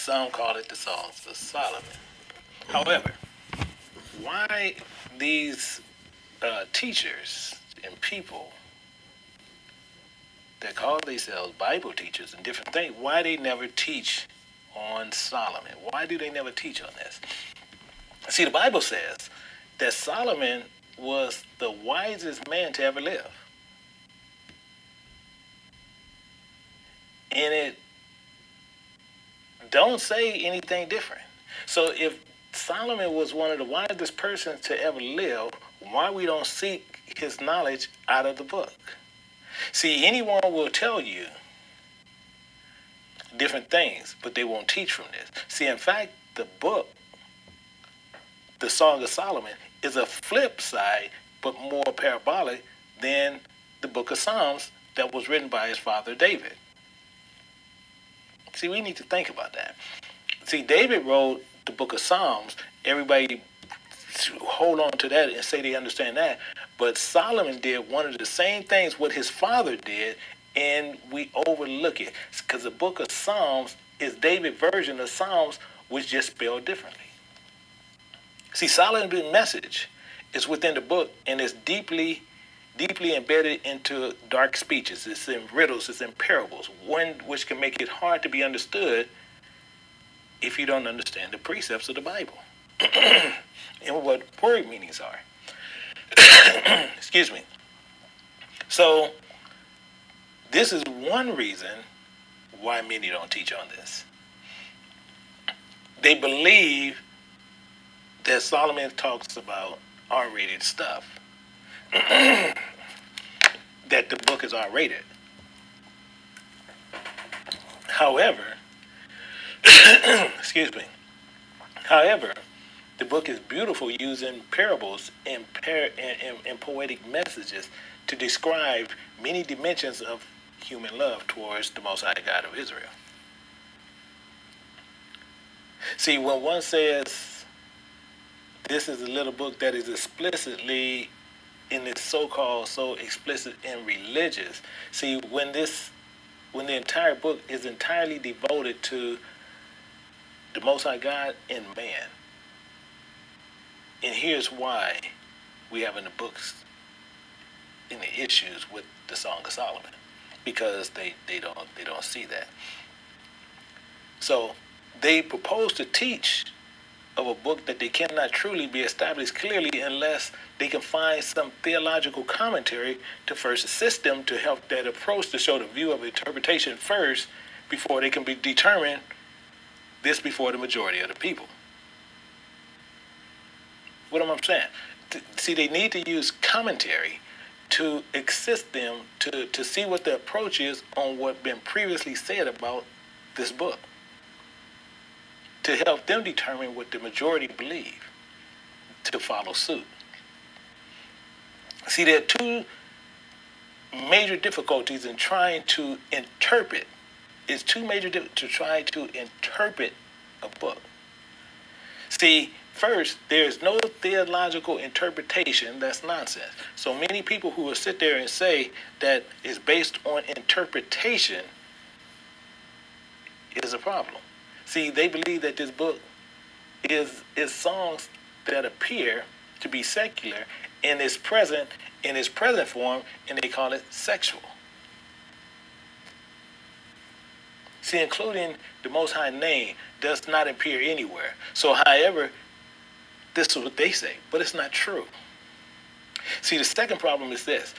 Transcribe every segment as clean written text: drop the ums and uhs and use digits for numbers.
Some call it the Songs of Solomon. However, why these teachers and people that call themselves Bible teachers and different things, why they never teach on Solomon? Why do they never teach on this? See, the Bible says that Solomon was the wisest man to ever live. And it don't say anything different. So if Solomon was one of the wisest persons to ever live, why we don't seek his knowledge out of the book? See, anyone will tell you different things, but they won't teach from this. See, in fact, the book, the Song of Solomon, is a flip side, but more parabolic than the book of Psalms that was written by his father David. See, we need to think about that. See, David wrote the book of Psalms. Everybody hold on to that and say they understand that. But Solomon did one of the same things what his father did, and we overlook it. Because the book of Psalms is David's version of Psalms, which just spelled differently. See, Solomon's message is within the book, and it's deeply embedded into dark speeches. It's in riddles, it's in parables, one which can make it hard to be understood if you don't understand the precepts of the Bible and what word meanings are. Excuse me. So this is one reason why many don't teach on this. They believe that Solomon talks about R-rated stuff. That the book is R-rated. However, excuse me. However, the book is beautiful using parables and poetic messages to describe many dimensions of human love towards the Most High God of Israel. See, when one says this is a little book that is explicitly in this so-called so explicit and religious, see, when the entire book is entirely devoted to the Most High God and man. And here's why we have in the books in the issues with the Song of Solomon, because they don't see that. So they propose to teach of a book that they cannot truly be established clearly unless they can find some theological commentary to first assist them to help that approach to show the view of interpretation first before they can be determined this before the majority of the people. What am I saying? See, they need to use commentary to assist them to see what the approach is on what been previously said about this book, to help them determine what the majority believe, to follow suit. See, there are two major difficulties in trying to interpret. It's too major to try to interpret a book. See, first, there's no theological interpretation. That's nonsense. So many people who will sit there and say that it's based on interpretation is a problem. See, they believe that this book is songs that appear to be secular and is present in its present form, and they call it sexual. See, including the Most High name does not appear anywhere. So, however, this is what they say, but it's not true. See, the second problem is this.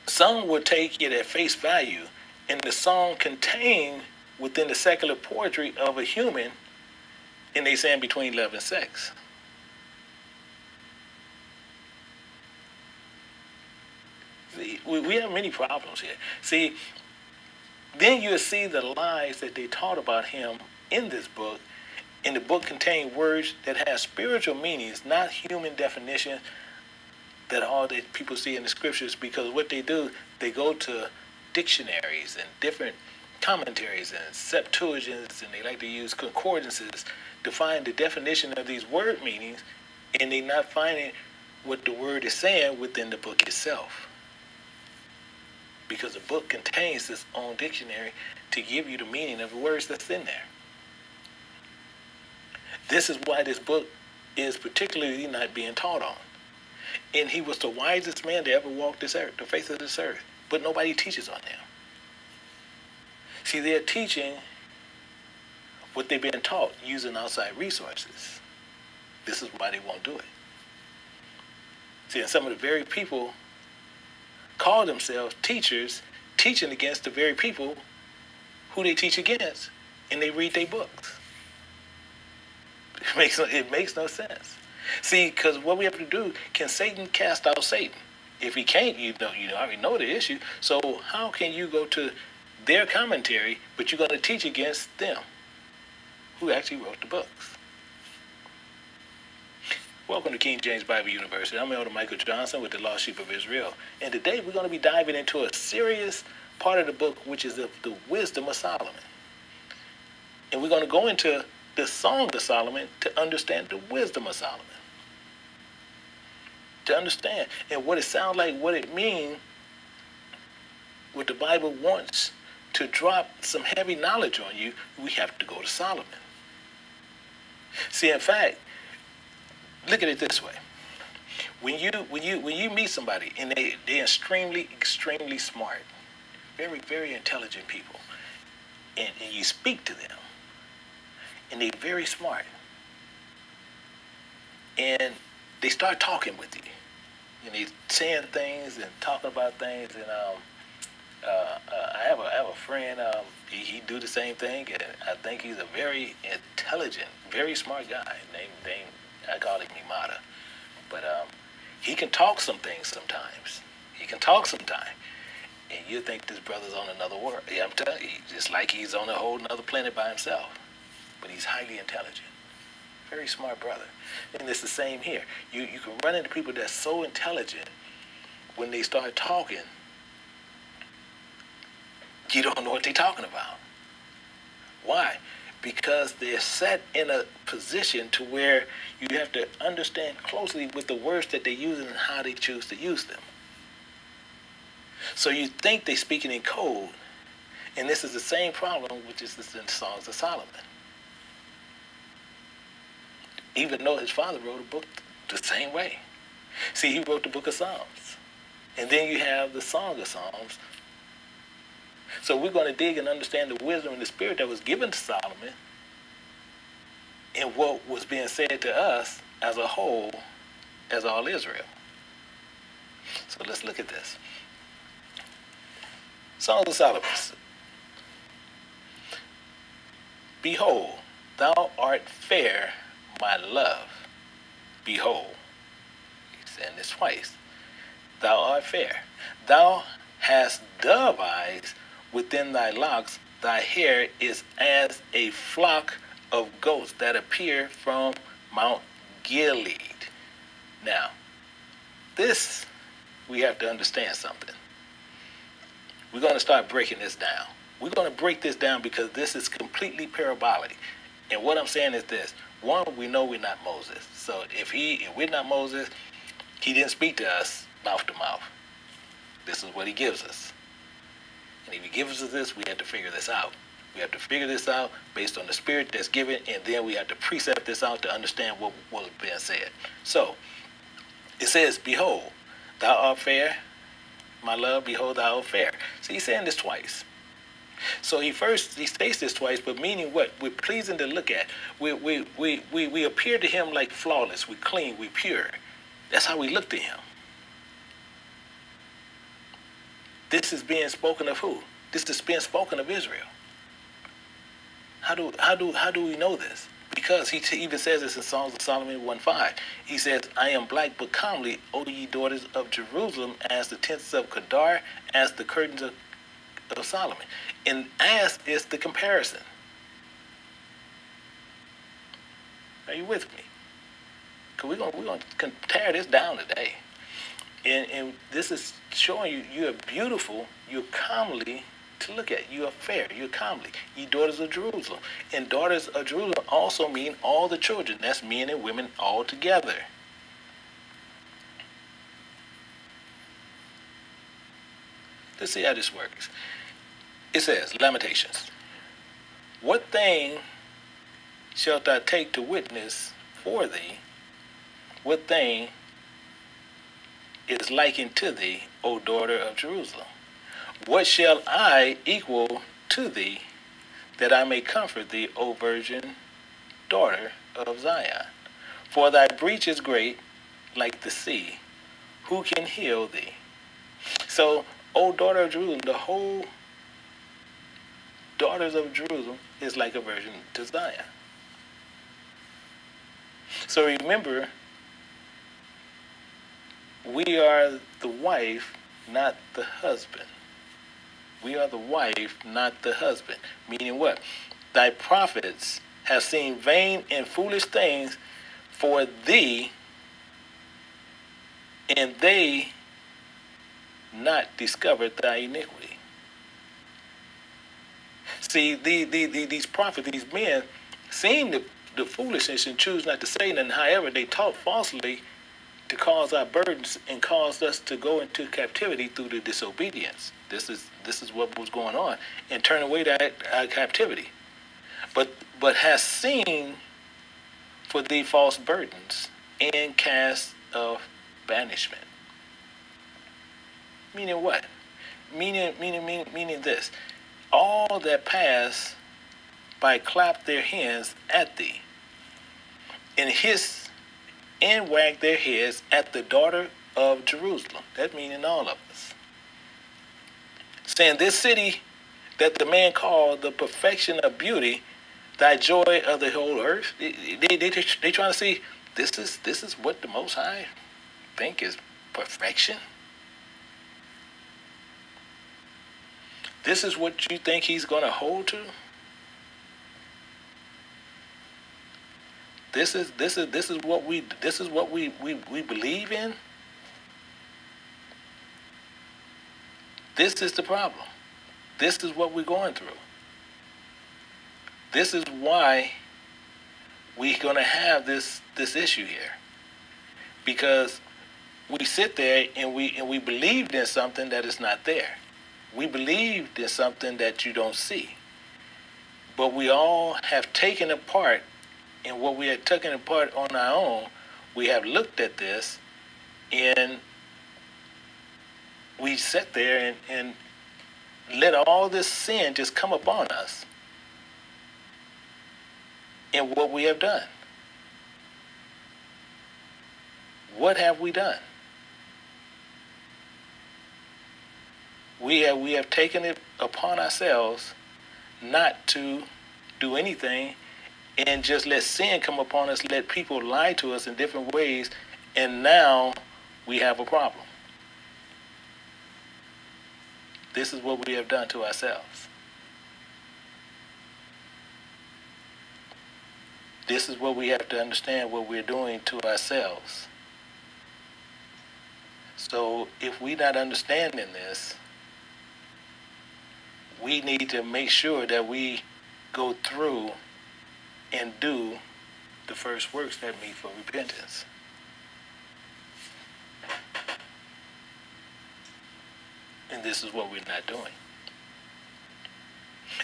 Some will take it at face value, and the song contained within the secular poetry of a human, and they stand between love and sex. See, we have many problems here. See, then you'll see the lies that they taught about him in this book. And the book contained words that have spiritual meanings, not human definitions that all that people see in the scriptures, because what they do, they go to dictionaries and different commentaries and Septuagints, and they like to use concordances to find the definition of these word meanings, and they're not finding what the word is saying within the book itself. Because the book contains its own dictionary to give you the meaning of the words that's in there. This is why this book is particularly not being taught on. And he was the wisest man to ever walk this earth, the face of this earth. But nobody teaches on him. See, they're teaching what they've been taught using outside resources. This is why they won't do it. See, and some of the very people call themselves teachers, teaching against the very people who they teach against, and they read their books. It makes no sense. See, because what we have to do, can Satan cast out Satan? If he can't, you already know the issue. So how can you go to their commentary, but you're going to teach against them who actually wrote the books? Welcome to King James Bible University. I'm Elder Michael Johnson with the Lost Sheep of Israel. And today we're going to be diving into a serious part of the book, which is the wisdom of Solomon. And we're going to go into the Song of Solomon to understand the wisdom of Solomon. To understand and what it sounds like, what it means, what the Bible wants to drop some heavy knowledge on you, we have to go to Solomon. See, in fact, look at it this way. When you meet somebody and they're extremely smart, very intelligent people, and you speak to them, and they're very smart, and they start talking with you, and they're saying things and talking about things, and I have a friend. He do the same thing, and I think he's a very intelligent, very smart guy. Named I call him Imada, but he can talk some things sometimes. He can talk sometimes, and you think this brother's on another world. Yeah, I'm telling you, just like he's on a whole another planet by himself. But he's highly intelligent, very smart brother. And it's the same here. You can run into people that's so intelligent, when they start talking, you don't know what they're talking about. Why? Because they're set in a position to where you have to understand closely with the words that they're using and how they choose to use them. So you think they're speaking in code, and this is the same problem which is in the Songs of Solomon. Even though his father wrote a book the same way. See, he wrote the book of Psalms. And then you have the Song of Psalms. So we're going to dig and understand the wisdom and the spirit that was given to Solomon and what was being said to us as a whole, as all Israel. So let's look at this. Song of Solomon. Behold, thou art fair, my love. Behold, he's saying this twice. Thou art fair. Thou hast dove eyes within thy locks. Thy hair is as a flock of goats that appear from Mount Gilead. Now, this, we have to understand something. We're going to start breaking this down. We're going to break this down because this is completely parabolic. And what I'm saying is this. One, we know we're not Moses. So if we're not Moses, he didn't speak to us mouth to mouth. This is what he gives us. And if he gives us this, we have to figure this out. We have to figure this out based on the spirit that's given, and then we have to precept this out to understand what was being said. So it says, behold, thou art fair, my love, behold, thou art fair. So he's saying this twice. So he states this twice, but meaning what? We're pleasing to look at. We appear to him like flawless. We're clean. We're pure. That's how we look to him. This is being spoken of who? This is being spoken of Israel. How do we know this? Because he even says this in Songs of Solomon 1:5. He says, I am black but comely, O ye daughters of Jerusalem, as the tents of Kedar, as the curtains of Solomon. And as is the comparison. Are you with me? Because we're gonna tear this down today. And this is showing you you're beautiful, you're comely to look at. You are fair, you're comely. Ye daughters of Jerusalem. And daughters of Jerusalem also mean all the children. That's men and women all together. Let's see how this works. It says, Lamentations. What thing shalt thou take to witness for thee? What thing is likened to thee, O daughter of Jerusalem? What shall I equal to thee, that I may comfort thee, O virgin daughter of Zion? For thy breach is great, like the sea. Who can heal thee? So, O daughter of Jerusalem, the whole daughters of Jerusalem is like a virgin to Zion. So remember, we are the wife, not the husband. We are the wife, not the husband. Meaning what? Thy prophets have seen vain and foolish things for thee, and they not discovered thy iniquity. See, these prophets, these men, seen the foolishness and choose not to say nothing. However, they taught falsely to cause our burdens and caused us to go into captivity through the disobedience. This is what was going on, and turn away that captivity. But has seen for thee false burdens and cast of banishment. Meaning what? Meaning this. All that pass by clap their hands at thee, and hiss and wag their heads at the daughter of Jerusalem. That meaning all of us. Saying, this city that the man called the perfection of beauty, thy joy of the whole earth. They trying to see, this is what the Most High think is perfection. This is what you think he's going to hold to. This is what we believe in. This is the problem. This is what we're going through. This is why we're going to have this issue here, because we sit there and we believed in something that is not there. We believed in something that you don't see. But we all have taken apart, and what we had taken apart on our own, we have looked at this, and we sat there and let all this sin just come upon us. And what we have done. What have we done? We have taken it upon ourselves not to do anything and just let sin come upon us, let people lie to us in different ways, and now we have a problem. This is what we have done to ourselves. This is what we have to understand, what we're doing to ourselves. So if we're not understanding this, we need to make sure that we go through and do the first works that meet for repentance. And this is what we're not doing.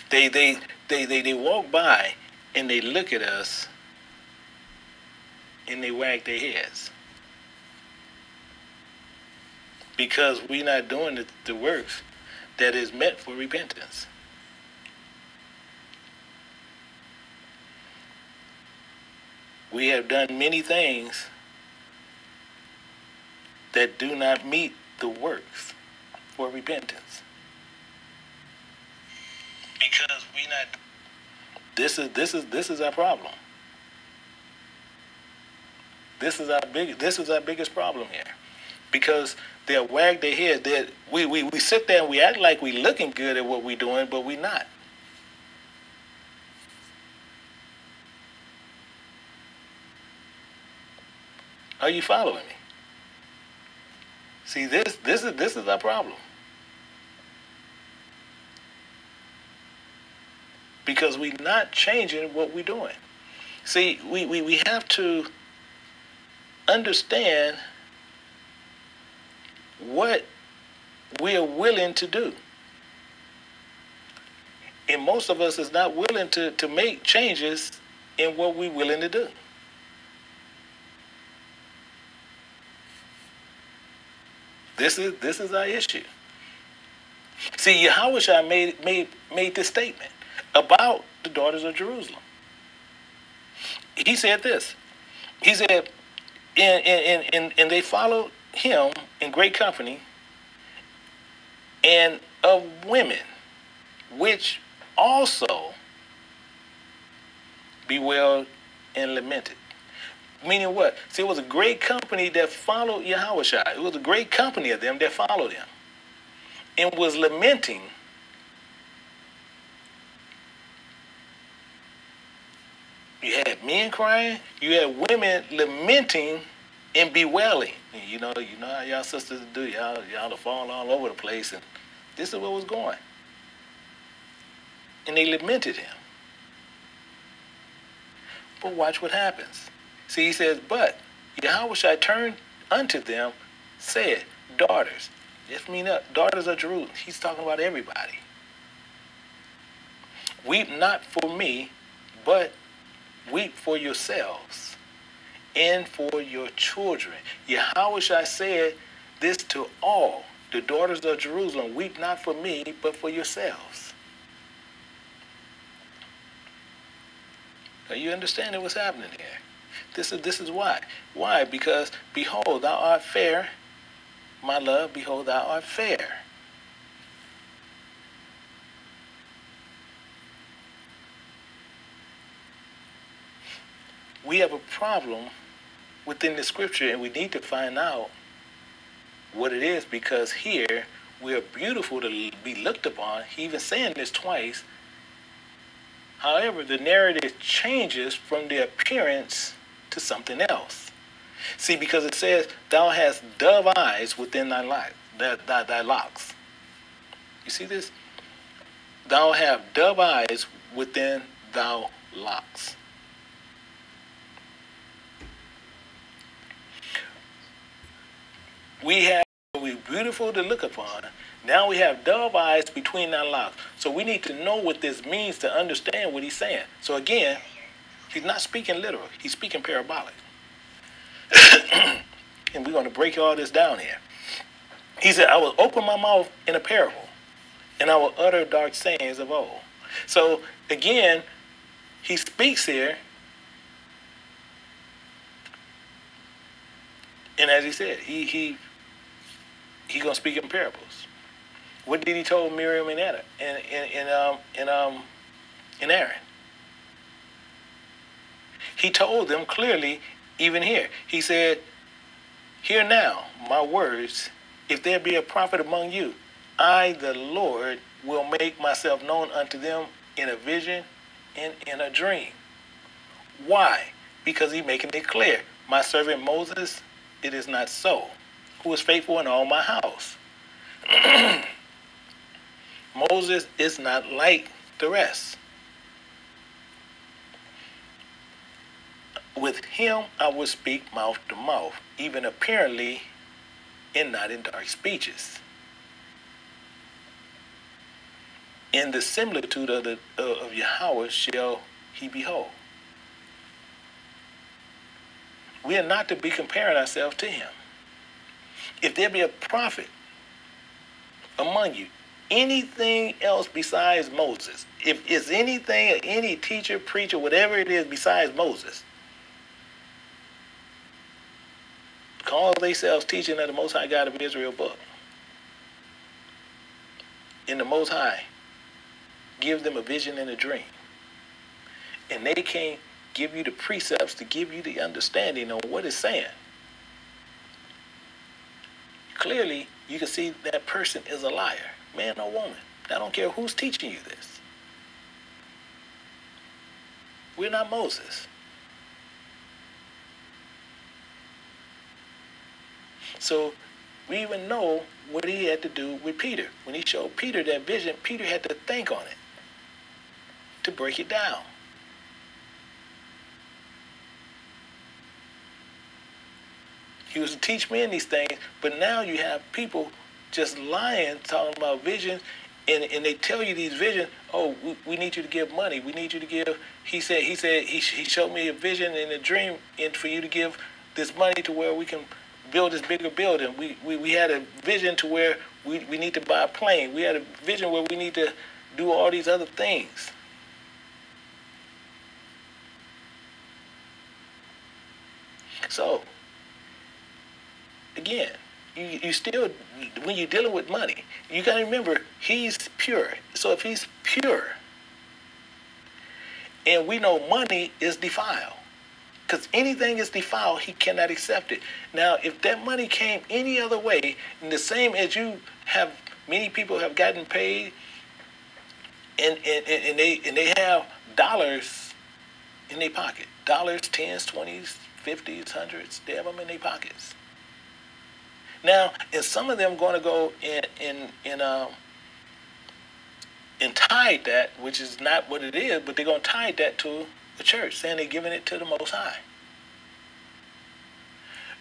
They walk by and they look at us and they wag their heads, because we're not doing the works that is meant for repentance. We have done many things that do not meet the works for repentance. Because we not. This is our problem. This is our biggest problem here. Because they'll wag their head. We sit there and we act like we looking good at what we're doing, but we're not. Are you following me? See, this is our problem. Because we're not changing what we're doing. See, we have to understand what we are willing to do. And most of us is not willing to make changes in what we're willing to do. This is our issue. See, Yahushua made this statement about the daughters of Jerusalem. He said this. He said, and they followed him in great company, and of women, which also bewailed and lamented. Meaning what? See, it was a great company that followed Yahushua. It was a great company of them that followed him and was lamenting. You had men crying, you had women lamenting and bewailing. And you know how y'all sisters do. Y'all are falling all over the place, and this is what was going. And they lamented him. But watch what happens. See, he says, but Yahushua turned unto them, said, daughters. Just mean daughters of Jerusalem. He's talking about everybody. Weep not for me, but weep for yourselves and for your children. Yahushua said this to all the daughters of Jerusalem, weep not for me, but for yourselves. Are you understanding what's happening here? This is why. Why? Because, behold, thou art fair, my love, behold, thou art fair. We have a problem within the scripture, and we need to find out what it is, because here we are beautiful to be looked upon. He even saying this twice. However, the narrative changes from the appearance to something else. See, because it says, thou hast dove eyes within thy locks. You see this? Thou have dove eyes within thy locks. We're beautiful to look upon. Now we have dove eyes between our locks. So we need to know what this means to understand what he's saying. So again, he's not speaking literal. He's speaking parabolic. And we're going to break all this down here. He said, I will open my mouth in a parable, and I will utter dark sayings of old. So again, he speaks here. And as he said, he gonna speak in parables. What did he told Miriam and Aaron? He told them clearly, even here. He said, hear now my words. If there be a prophet among you, I, the Lord, will make myself known unto them in a vision and in a dream. Why? Because he's making it clear. My servant Moses, it is not so, who is faithful in all my house. Moses is not like the rest. With him I will speak mouth to mouth, even apparently, and not in dark speeches. In the similitude of Yahweh shall he behold. We are not to be comparing ourselves to him. If there be a prophet among you, anything else besides Moses, if it's anything, any teacher, preacher, whatever it is besides Moses, call themselves teaching of the Most High God of Israel book. In the Most High, give them a vision and a dream. And they can't give you the precepts to give you the understanding on what it's saying. Clearly, you can see that person is a liar, man or woman. I don't care who's teaching you this. We're not Moses. So we even know what he had to do with Peter. When he showed Peter that vision, Peter had to think on it to break it down. He was to teach men these things, but now you have people just lying, talking about visions, and they tell you these visions. Oh, we need you to give money. We need you to give. He showed me a vision and a dream, and for you to give this money to where we can build this bigger building. We had a vision to where we need to buy a plane. We had a vision where we need to do all these other things. So, again, you still, when you're dealing with money, you got to remember, he's pure. So if he's pure, and we know money is defiled, because anything is defiled, he cannot accept it. Now, if that money came any other way, and the same as you have, many people have gotten paid, and they have dollars in their pocket, dollars, tens, 20s, 50s, 100s, they have them in their pockets. Now, and some of them going to go and tithe that, which is not what it is, but they're going to tithe that to the church, saying they're giving it to the Most High.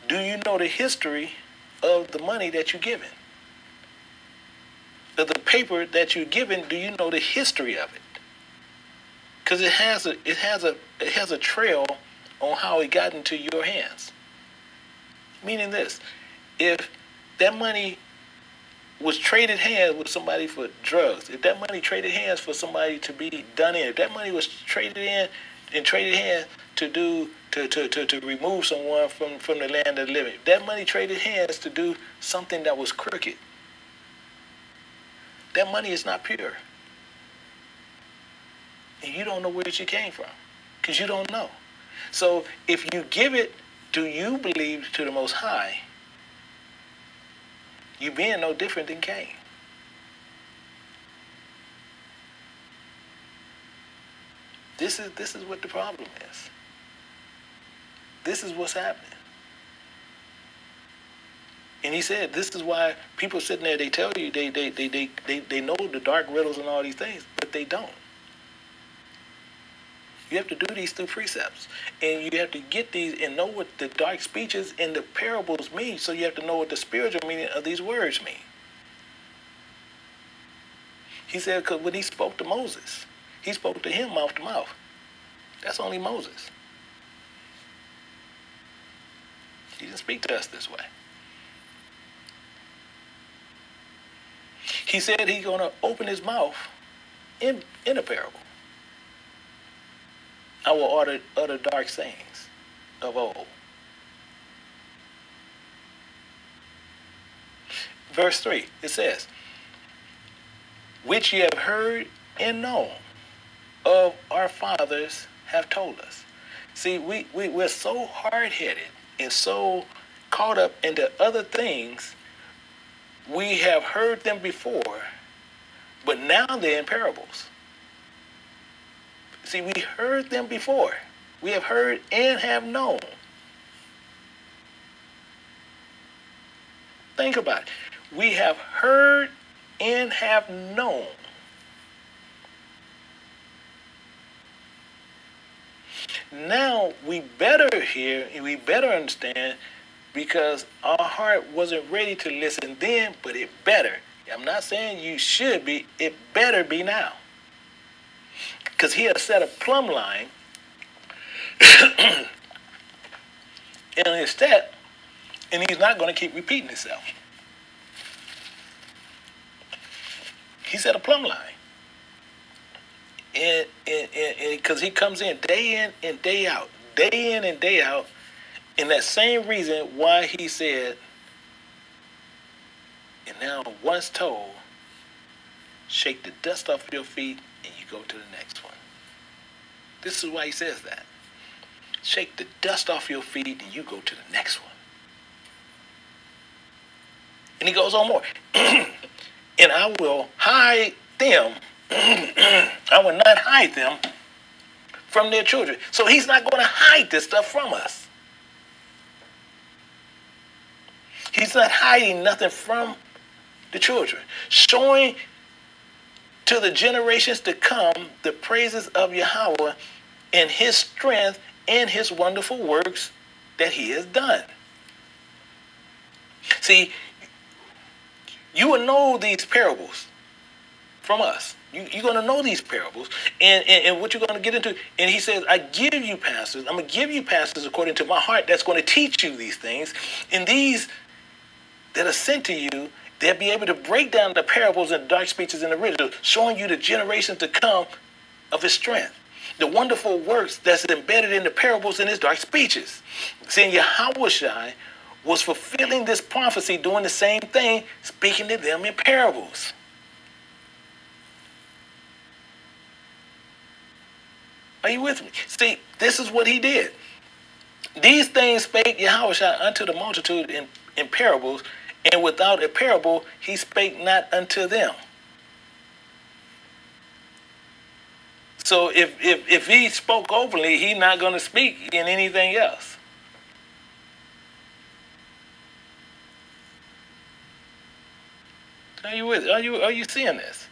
Do you know the history of the money that you're giving? Of the paper that you're giving, do you know the history of it? Because it has a trail on how it got into your hands. Meaning this, if that money was traded hands with somebody for drugs, if that money traded hands for somebody to be done in, if that money was traded in and traded hands to remove someone from the land of the living, if that money traded hands to do something that was crooked, that money is not pure. And you don't know where it came from, because you don't know. So if you give it, do you believe to the Most High, you being no different than Cain. This is what the problem is. This is what's happening. And he said, this is why people sitting there, they tell you they know the dark riddles and all these things, but they don't. You have to do these through precepts. And you have to get these and know what the dark speeches and the parables mean. So you have to know what the spiritual meaning of these words mean. He said, because when he spoke to Moses, he spoke to him mouth to mouth. That's only Moses. He didn't speak to us this way. He said he's going to open his mouth in a parable. I will utter dark sayings of old. Verse 3, it says, which ye have heard and known of our fathers have told us. See, we're so hard-headed and so caught up into other things. We have heard them before, but now they're in parables. See, we heard them before. We have heard and have known. Think about it. We have heard and have known. Now we better hear and we better understand, because our heart wasn't ready to listen then, but it better. I'm not saying you should be. It better be now. Because he has set a plumb line in his step, and he's not going to keep repeating himself. He set a plumb line. And because he comes in and day out, day in and day out, and that same reason why he said, and now once told, shake the dust off your feet and you go to the next one. This is why he says that. Shake the dust off your feet and you go to the next one. And he goes on more. And I will hide them. I will not hide them from their children. So he's not going to hide this stuff from us. He's not hiding nothing from the children. Showing to the generations to come the praises of Yahweh and his strength and his wonderful works that he has done. See, you will know these parables from us. You're going to know these parables, and what you're going to get into. And he says, I give you pastors. I'm going to give you pastors according to my heart that's going to teach you these things. And these that are sent to you, they'll be able to break down the parables and dark speeches in the riddle, showing you the generations to come of his strength. The wonderful works that's embedded in the parables and his dark speeches. Saying Yahushua was fulfilling this prophecy, doing the same thing, speaking to them in parables. Are you with me? See, this is what he did. These things spake Yahushua unto the multitude in parables, and without a parable he spake not unto them. So if he spoke openly, he's not going to speak in anything else. Are you with? Are you seeing this?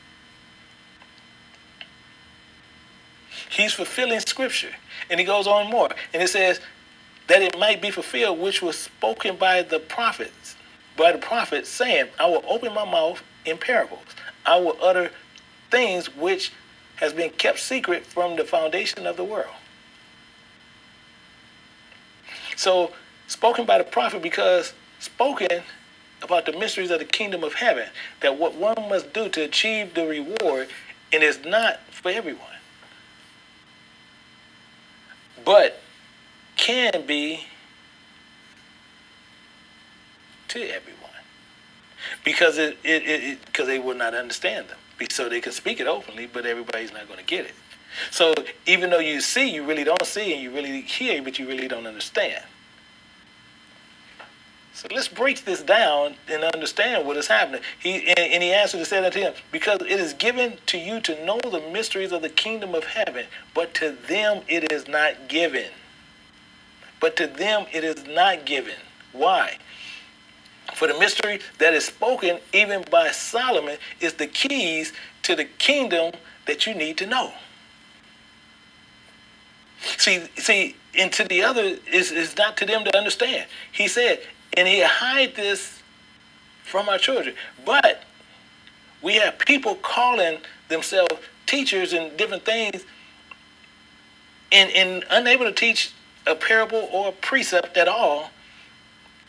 He's fulfilling scripture. And he goes on more. And it says that it might be fulfilled, which was spoken by the prophets, saying, I will open my mouth in parables. I will utter things which has been kept secret from the foundation of the world. So, spoken by the prophet, because spoken about the mysteries of the kingdom of heaven, that what one must do to achieve the reward, and it's not for everyone, but can be to everyone, because because they will not understand them. So they can speak it openly, but everybody's not going to get it. So even though you see, you really don't see, and you really hear, but you really don't understand. So let's break this down and understand what is happening. He answered and said unto him, because it is given to you to know the mysteries of the kingdom of heaven, but to them it is not given. But to them it is not given. Why? For the mystery that is spoken even by Solomon is the keys to the kingdom that you need to know. See, and to the other is not to them to understand. He said, and he hide this from our children. But we have people calling themselves teachers and different things and unable to teach a parable or a precept at all,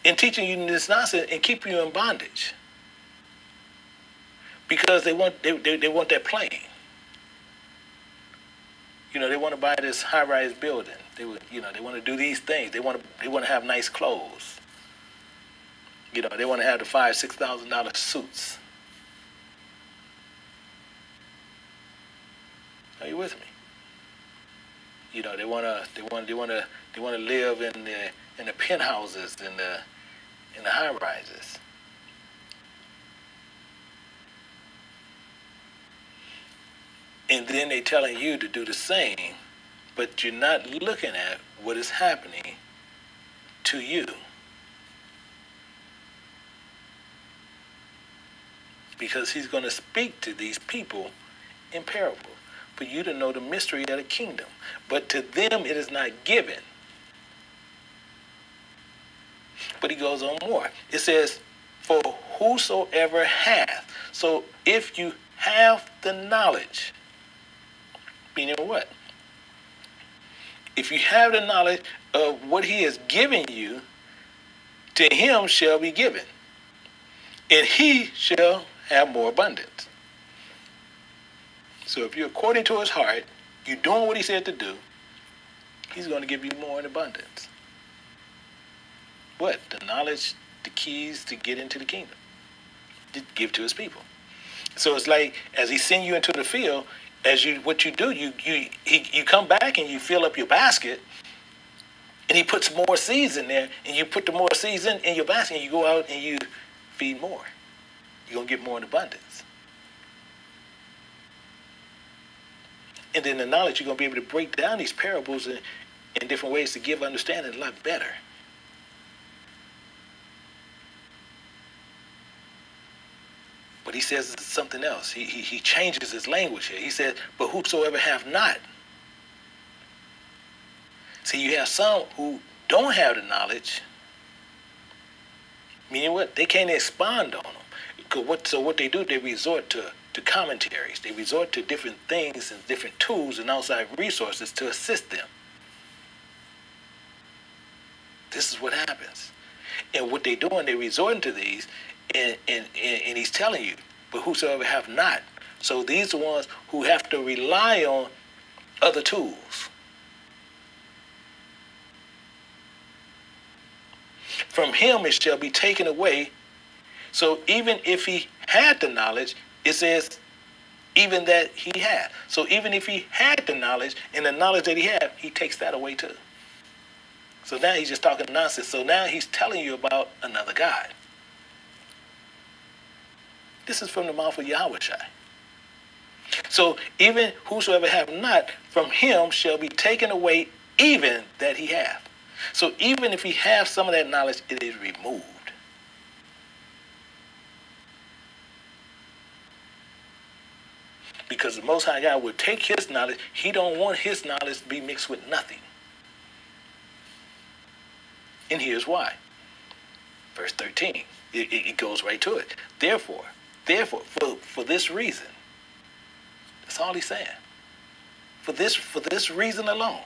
and teaching you this nonsense and keep you in bondage. Because they want that plane. You know, they want to buy this high-rise building. They want to do these things. They want to have nice clothes. You know, they want to have the $5,000-$6,000 suits. Are you with me? You know, they want to live in the penthouses and the high rises. And then they telling you to do the same, but you're not looking at what is happening to you. Because he's going to speak to these people in parable for you to know the mystery of the kingdom. But to them it is not given. But he goes on more. It says, for whosoever hath. So if you have the knowledge, meaning what? If you have the knowledge of what he has given you, to him shall be given, and he shall have more abundance. So if you're according to his heart, you're doing what he said to do, he's going to give you more in abundance. What? The knowledge, the keys to get into the kingdom, to give to his people. So it's like, as he sends you into the field, what you do, you come back and you fill up your basket, and he puts more seeds in there, and you put the more seeds in your basket, and you go out and you feed more. You're going to get more in abundance. And then the knowledge, you're going to be able to break down these parables in different ways to give understanding a lot better. But he says something else. He changes his language here. He says, but whosoever have not. See, you have some who don't have the knowledge. Meaning what? They can't expound on them. So what they do, they resort to to commentaries. They resort to different things and different tools and outside resources to assist them. This is what happens. And what they're doing, they're resorting to these, and he's telling you, but whosoever have not. So these are the ones who have to rely on other tools. From him it shall be taken away. So even if he had the knowledge, it says even that he had. So even if he had the knowledge and the knowledge that he had, he takes that away too. So now he's just talking nonsense. So now he's telling you about another God. This is from the mouth of Yahweh Shai. So even whosoever have not, from him shall be taken away even that he hath. So even if he have some of that knowledge, it is removed. Because the Most High God would take his knowledge. He don't want his knowledge to be mixed with nothing. And here's why. Verse 13. It goes right to it. Therefore, for this reason, that's all he's saying. For this reason alone,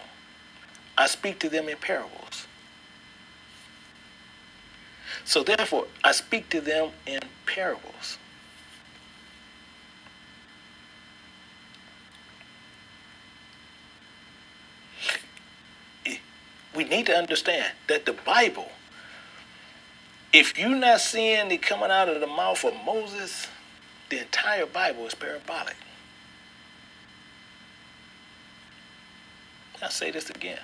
I speak to them in parables. So therefore, I speak to them in parables. We need to understand that the Bible, if you're not seeing it coming out of the mouth of Moses, the entire Bible is parabolic. I'll say this again.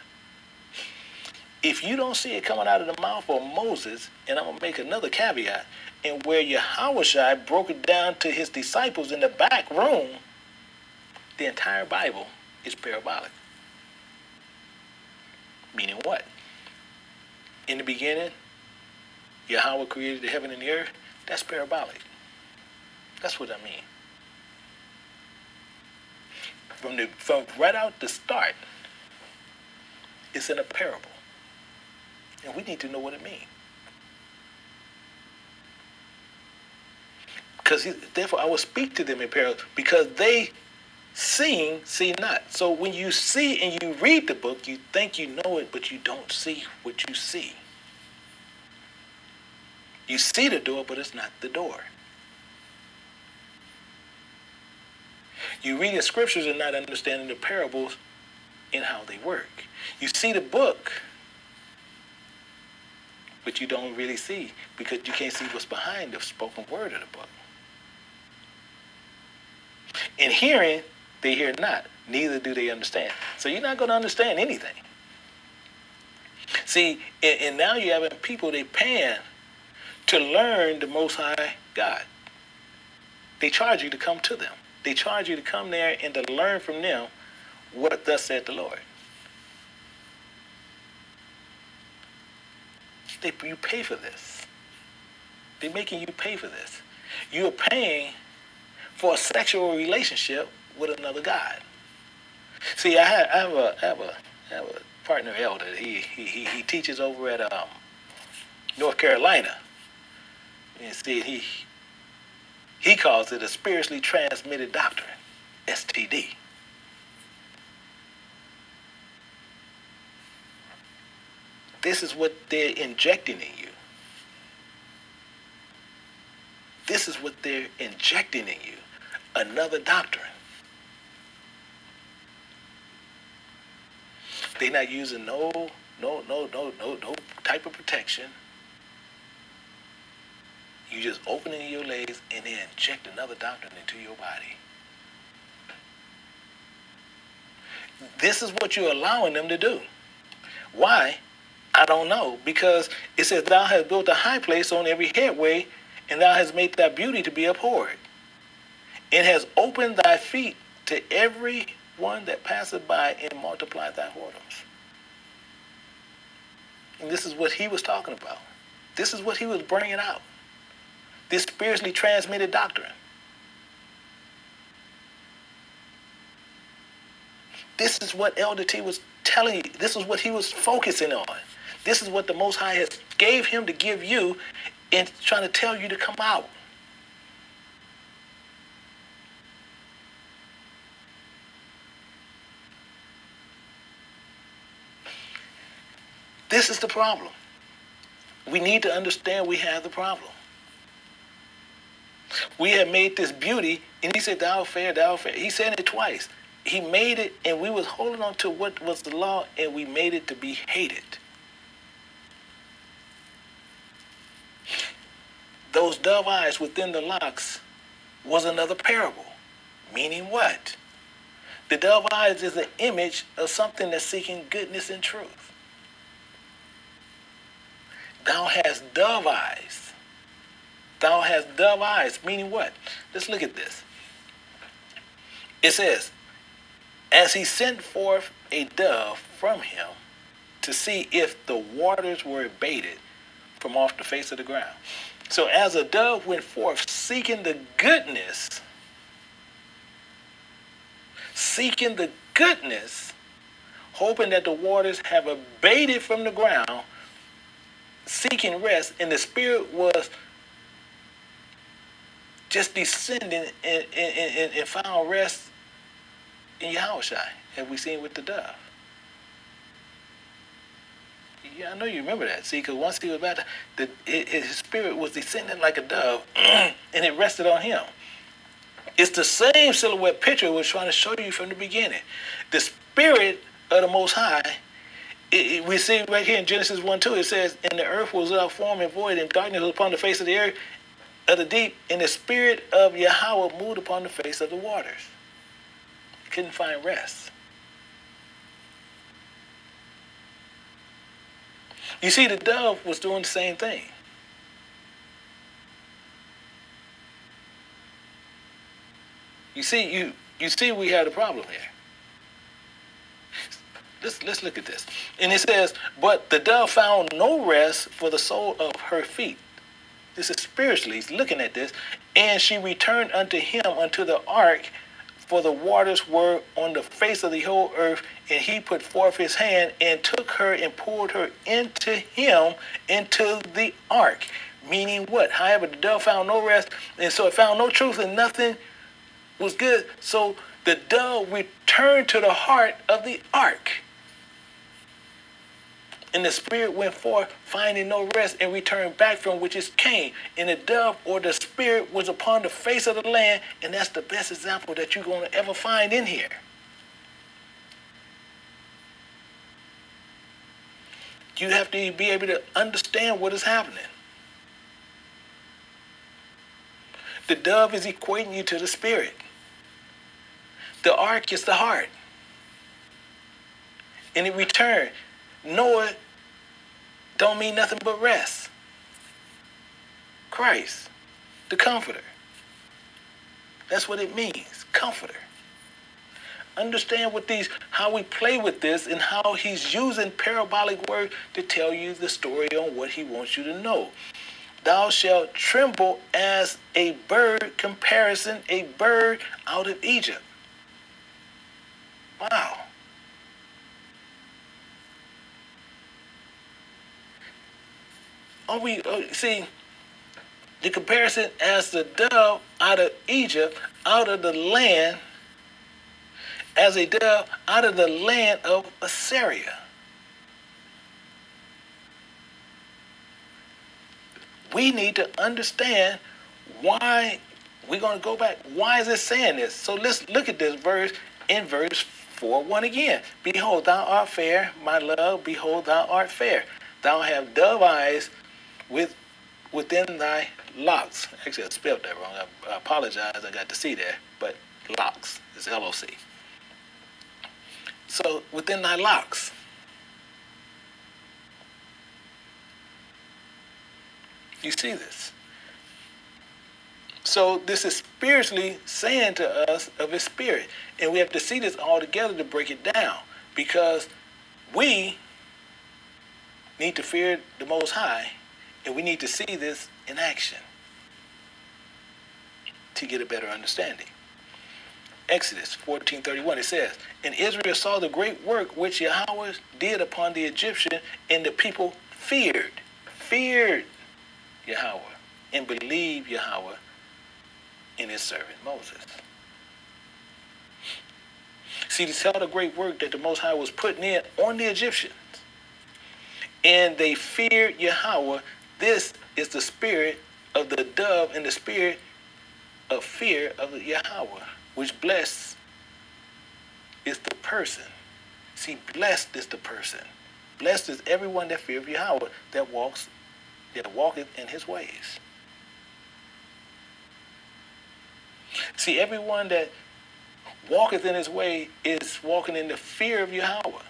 If you don't see it coming out of the mouth of Moses, and I'm going to make another caveat, and where Yahweh broke it down to his disciples in the back room, the entire Bible is parabolic. Meaning what? In the beginning, Yahweh created the heaven and the earth. That's parabolic. That's what I mean. From right out the start, it's in a parable. And we need to know what it means. Because therefore I will speak to them in parables, because they seeing, see not. So when you see and you read the book, you think you know it, but you don't see what you see. You see the door, but it's not the door. You read the scriptures and not understanding the parables and how they work. You see the book, but you don't really see, because you can't see what's behind the spoken word of the book. In hearing, they hear not, neither do they understand. So you're not going to understand anything. See, and now you're having people, they paying to learn the Most High God. They charge you to come to them. They charge you to come there and to learn from them what thus said the Lord. You pay for this. They're making you pay for this. You're paying for a sexual relationship with another God. See, I have a partner elder. He teaches over at North Carolina. And see, he calls it a spiritually transmitted doctrine, STD. This is what they're injecting in you. This is what they're injecting in you. Another doctrine. They're not using no type of protection. You just opening your legs and they inject another doctrine into your body. This is what you're allowing them to do. Why? I don't know. Because it says, thou hast built a high place on every headway, and thou hast made thy beauty to be abhorred, and hast opened thy feet to every one that passeth by, and multiplied thy whoredoms. And this is what he was talking about. This is what he was bringing out. This spiritually transmitted doctrine. This is what Elder T was telling you. This is what he was focusing on. This is what the Most High has gave him to give you, and trying to tell you to come out. This is the problem. We need to understand we have the problem. We have made this beauty, and he said, thou fair, thou fair. He said it twice. He made it, and we was holding on to what was the law, and we made it to be hated. Those dove eyes within the locks was another parable. Meaning what? The dove eyes is an image of something that's seeking goodness and truth. Thou hast dove eyes. Thou hast dove eyes, meaning what? Let's look at this. It says, as he sent forth a dove from him to see if the waters were abated from off the face of the ground. So as a dove went forth seeking the goodness, hoping that the waters have abated from the ground, seeking rest, and the spirit was just descending and found rest in Yahushua, as we seen with the dove. Yeah, I know you remember that. See, because once he was baptized, his spirit was descending like a dove, and it rested on him. It's the same silhouette picture we're trying to show you from the beginning. The spirit of the Most High, we see right here in Genesis 1:2, it says, and the earth was without form and void, and darkness was upon the face of the earth, of the deep, and the spirit of Yahweh moved upon the face of the waters. He couldn't find rest. You see, the dove was doing the same thing. You see we had a problem here. Let's look at this. And it says, but the dove found no rest for the sole of her feet. This is spiritually, he's looking at this. And she returned unto him unto the ark, for the waters were on the face of the whole earth, and he put forth his hand and took her and pulled her into him into the ark. Meaning what? However, the dove found no rest, and so it found no truth, and nothing was good. So the dove returned to the heart of the ark. And the spirit went forth, finding no rest, and returned back from which it came. And the dove or the spirit was upon the face of the land, and that's the best example that you're going to ever find in here. You have to be able to understand what is happening. The dove is equating you to the spirit. The ark is the heart. And it returned. Noah don't mean nothing but rest. Christ, the comforter. That's what it means, comforter. Understand what how we play with this and how he's using parabolic words to tell you the story on what he wants you to know. Thou shalt tremble as a bird, comparison, a bird out of Egypt. Wow. See, the comparison as the dove out of Egypt, out of the land, as a dove out of the land of Assyria. We need to understand why. We're going to go back. Why is it saying this? So let's look at this verse in verse 4:1 again. Behold, thou art fair, my love. Behold, thou art fair. Thou have dove eyes within thy locks. Actually, I spelled that wrong. I apologize. I got the C there. But locks is L-O-C. So within thy locks. You see this. So this is spiritually saying to us of his spirit. And we have to see this all together to break it down. Because we need to fear the Most High. And we need to see this in action to get a better understanding. Exodus 14:31, it says, and Israel saw the great work which Yahweh did upon the Egyptian, and the people feared Yahweh, and believed Yahweh in his servant Moses. See, to tell the great work that the Most High was putting in on the Egyptians. and they feared Yahweh. This is the spirit of the dove and the spirit of fear of the Yahweh, which blessed is the person. See, blessed is the person. Blessed is everyone that feareth Yahweh, that walketh in his ways. See, everyone that walketh in his way is walking in the fear of Yahweh.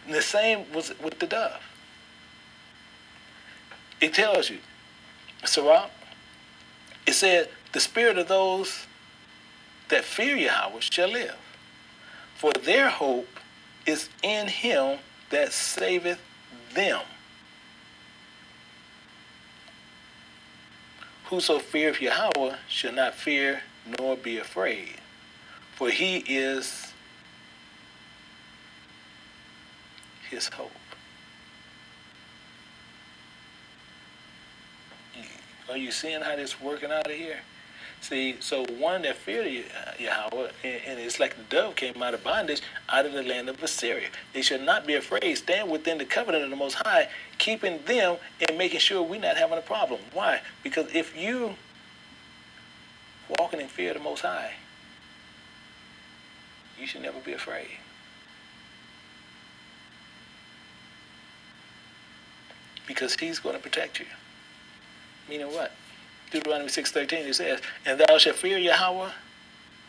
And the same was with the dove. It tells you, Sirach, it said, the spirit of those that fear Yahweh shall live, for their hope is in him that saveth them. Whoso feareth Yahweh shall not fear nor be afraid, for he is his hope. Are you seeing how this is working out of here? See, so one that feared Yahweh, and it's like the dove came out of bondage, out of the land of Assyria. They should not be afraid. Stand within the covenant of the Most High, keeping them and making sure we're not having a problem. Why? Because if you walking in fear of the Most High, you should never be afraid. Because he's going to protect you. Meaning what? Deuteronomy 6:13, it says, and thou shalt fear Yahweh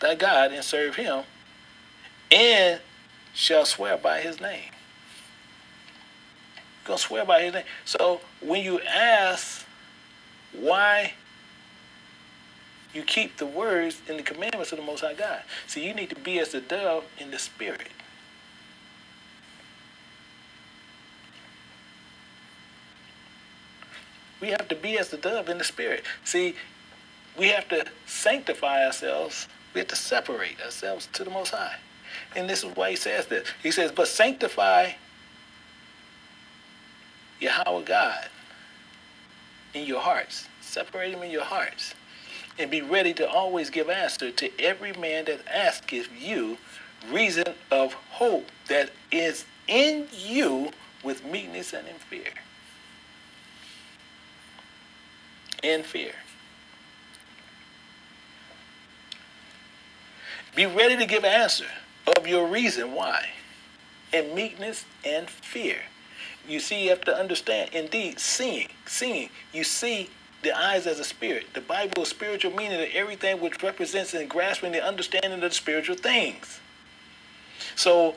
thy God and serve him, and shall swear by his name. You're going to swear by his name. So when you ask why you keep the words and the commandments of the Most High God, see, you need to be as the dove in the spirit. We have to be as the dove in the spirit. See, we have to sanctify ourselves. We have to separate ourselves to the Most High. And this is why he says this. He says, but sanctify Yahweh God in your hearts. Separate him in your hearts. And be ready to always give answer to every man that asketh you reason of hope that is in you with meekness and in fear. In fear. Be ready to give answer of your reason why. In meekness and fear. You see, you have to understand, indeed, seeing, you see the eyes as a spirit. The Bible is spiritual meaning of everything which represents and grasping the understanding of the spiritual things. So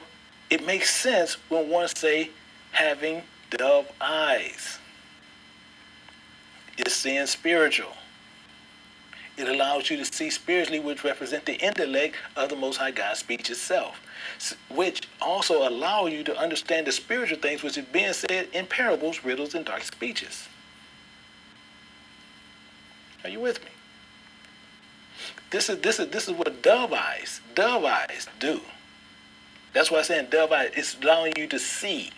it makes sense when one say having dove eyes. It's seeing spiritual. It allows you to see spiritually, which represent the intellect of the Most High God's speech itself, which also allow you to understand the spiritual things which is being said in parables, riddles, and dark speeches. Are you with me? This is what dove eyes do. That's why I'm saying dove eyes. It's allowing you to see.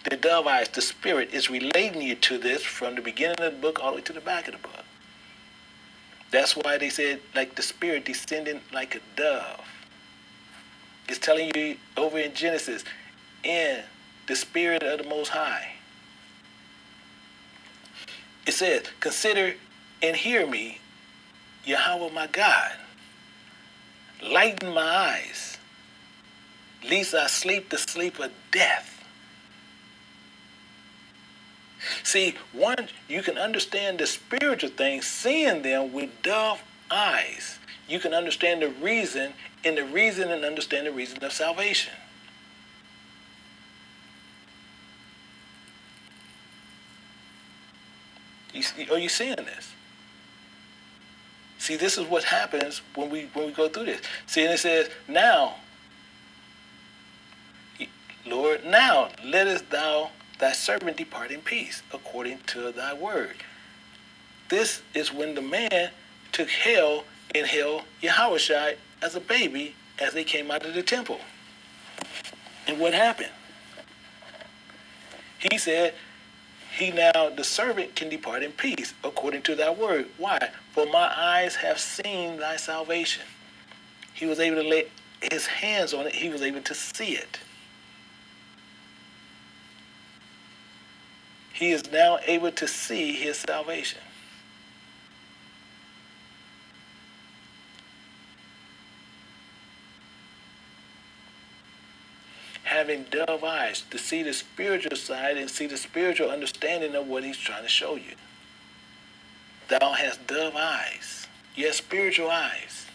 The dove eyes, the spirit, is relating you to this from the beginning of the book all the way to the back of the book. That's why they said, like the spirit descending like a dove. It's telling you over in Genesis, in the spirit of the Most High. It says, consider and hear me, Yahweh my God. Lighten my eyes, lest I sleep the sleep of death. See, one, you can understand the spiritual things, seeing them with dove eyes. You can understand the reason and understand the reason of salvation. Are you seeing this? See, this is what happens when we go through this. See, and it says, now, Lord, now lettest thou thy servant depart in peace, according to thy word. This is when the man took hell and held Yahushua as a baby as they came out of the temple. And what happened? He said, the servant can depart in peace, according to thy word. Why? For my eyes have seen thy salvation. He was able to his hands on it, he was able to see it. He is now able to see his salvation. Having dove eyes to see the spiritual side and see the spiritual understanding of what he's trying to show you. Thou hast dove eyes. You have spiritual eyes.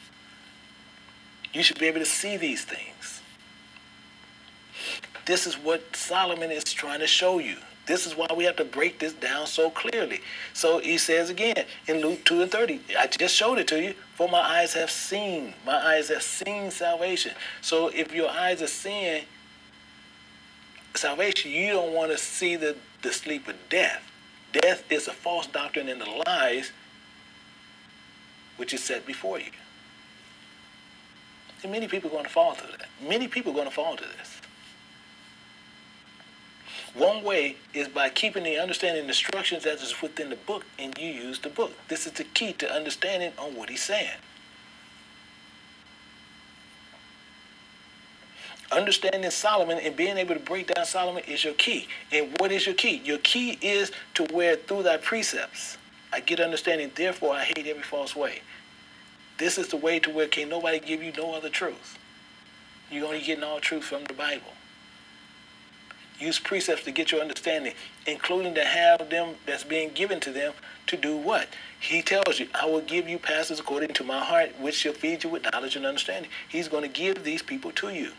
You should be able to see these things. This is what Solomon is trying to show you. This is why we have to break this down so clearly. So he says again in Luke 2:30, I just showed it to you, for my eyes have seen salvation. So if your eyes are seeing salvation, you don't want to see the sleep of death. Death is a false doctrine and the lies which is set before you. And many people are going to fall to that. Many people are going to fall to this. One way is by keeping the understanding instructions that is within the book, and you use the book. This is the key to understanding on what he's saying. Understanding Solomon and being able to break down Solomon is your key. And what is your key? Your key is to where through thy precepts I get understanding, therefore I hate every false way. This is the way to where can't nobody give you no other truth. You're only getting all truth from the Bible. Use precepts to get your understanding, including to have them that's being given to them to do what? He tells you, I will give you pastors according to my heart, which shall feed you with knowledge and understanding. He's going to give these people to you.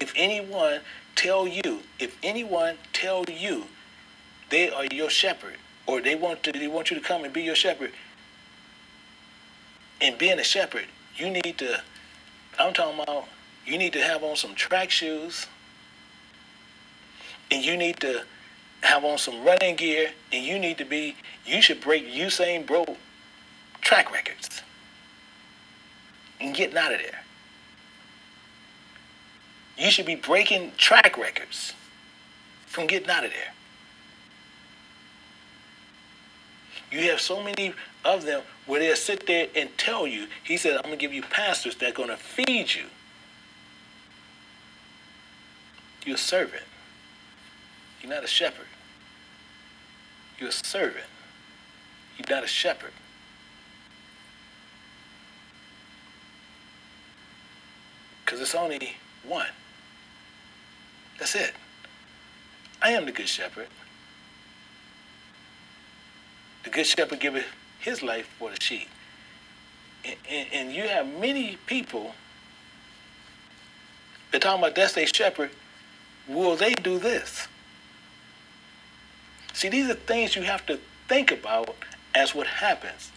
If anyone tell you they are your shepherd, or they want you to come and be your shepherd, and being a shepherd, you need to have on some track shoes, and you need to have on some running gear, and you should break Usain Bolt track records and getting out of there. You should be breaking track records from getting out of there. You have so many of them where they'll sit there and tell you, he said, I'm going to give you pastors that are going to feed you. You're a servant. You're not a shepherd. You're a servant. You're not a shepherd. Because it's only one. That's it. I am the good shepherd. The good shepherd giveth his life for the sheep. And you have many people that talking about that's their shepherd. Will they do this? See, these are things you have to think about as what happens.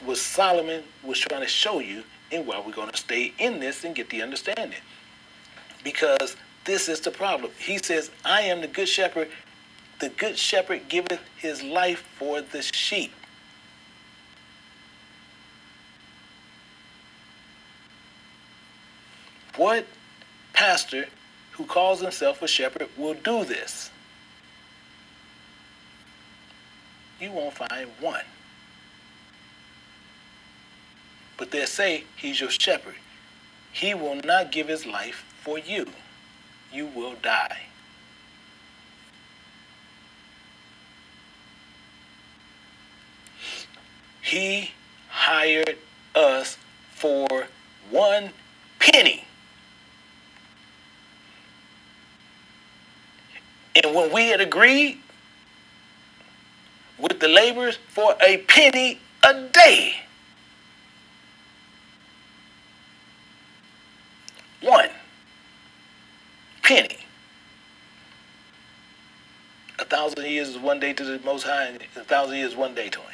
What Solomon was trying to show you, and why we're going to stay in this and get the understanding. Because this is the problem. He says, I am the good shepherd. The good shepherd giveth his life for the sheep. What pastor who calls himself a shepherd will do this? You won't find one. But they'll say he's your shepherd. He will not give his life for you. You will die. He hired us for 1 penny. And when we had agreed with the laborers for a penny a day, 1 penny. 1,000 years is 1 day to the Most High, and 1,000 years is 1 day to him.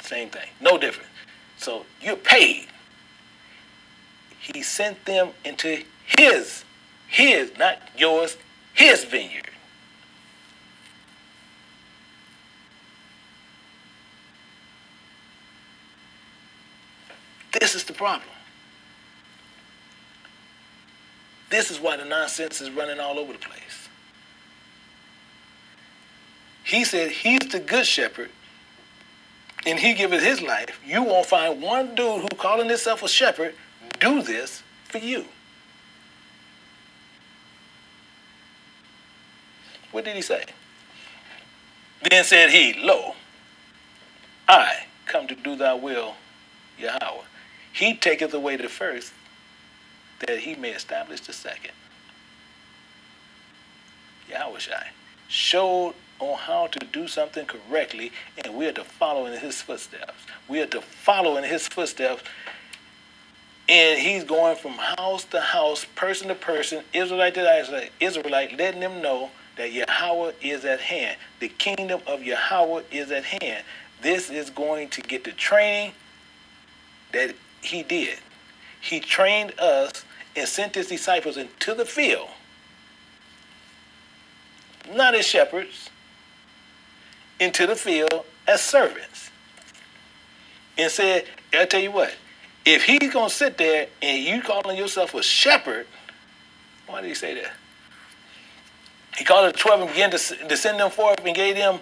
Same thing. No different. So you're paid. He sent them into his, not yours, his vineyard. This is the problem. This is why the nonsense is running all over the place. He said he's the good shepherd, and he giveth his life. You won't find one dude who calling himself a shepherd do this for you. What did he say? Then said he, Lo, I come to do thy will, Yahweh. He taketh away the first, that he may establish the second. Yahweh showed on how to do something correctly, and we are to follow in his footsteps. We are to follow in his footsteps, and he's going from house to house, person to person, Israelite to Israelite, letting them know that Yahweh is at hand. The kingdom of Yahweh is at hand. This is going to get the training that he did. He trained us and sent his disciples into the field, not as shepherds, into the field as servants. And said, I'll tell you what, if he's going to sit there and you calling yourself a shepherd, why did he say that? He called the 12 and began to send them forth and gave them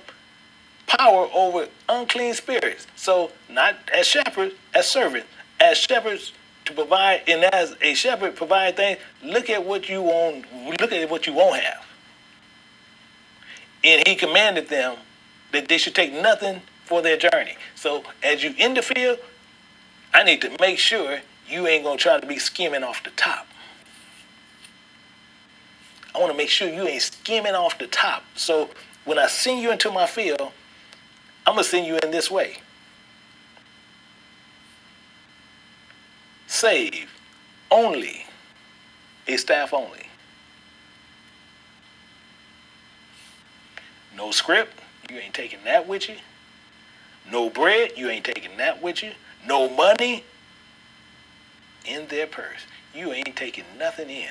power over unclean spirits. So not as shepherds, as servants. As shepherds to provide, and as a shepherd provide things, look at what you won't have. And he commanded them that they should take nothing for their journey. So as you in the field, I need to make sure you ain't going to try to be skimming off the top. I want to make sure you ain't skimming off the top. So when I send you into my field, I'm going to send you in this way. Save only a staff only. No script, you ain't taking that with you. No bread, you ain't taking that with you. No money in their purse. You ain't taking nothing in.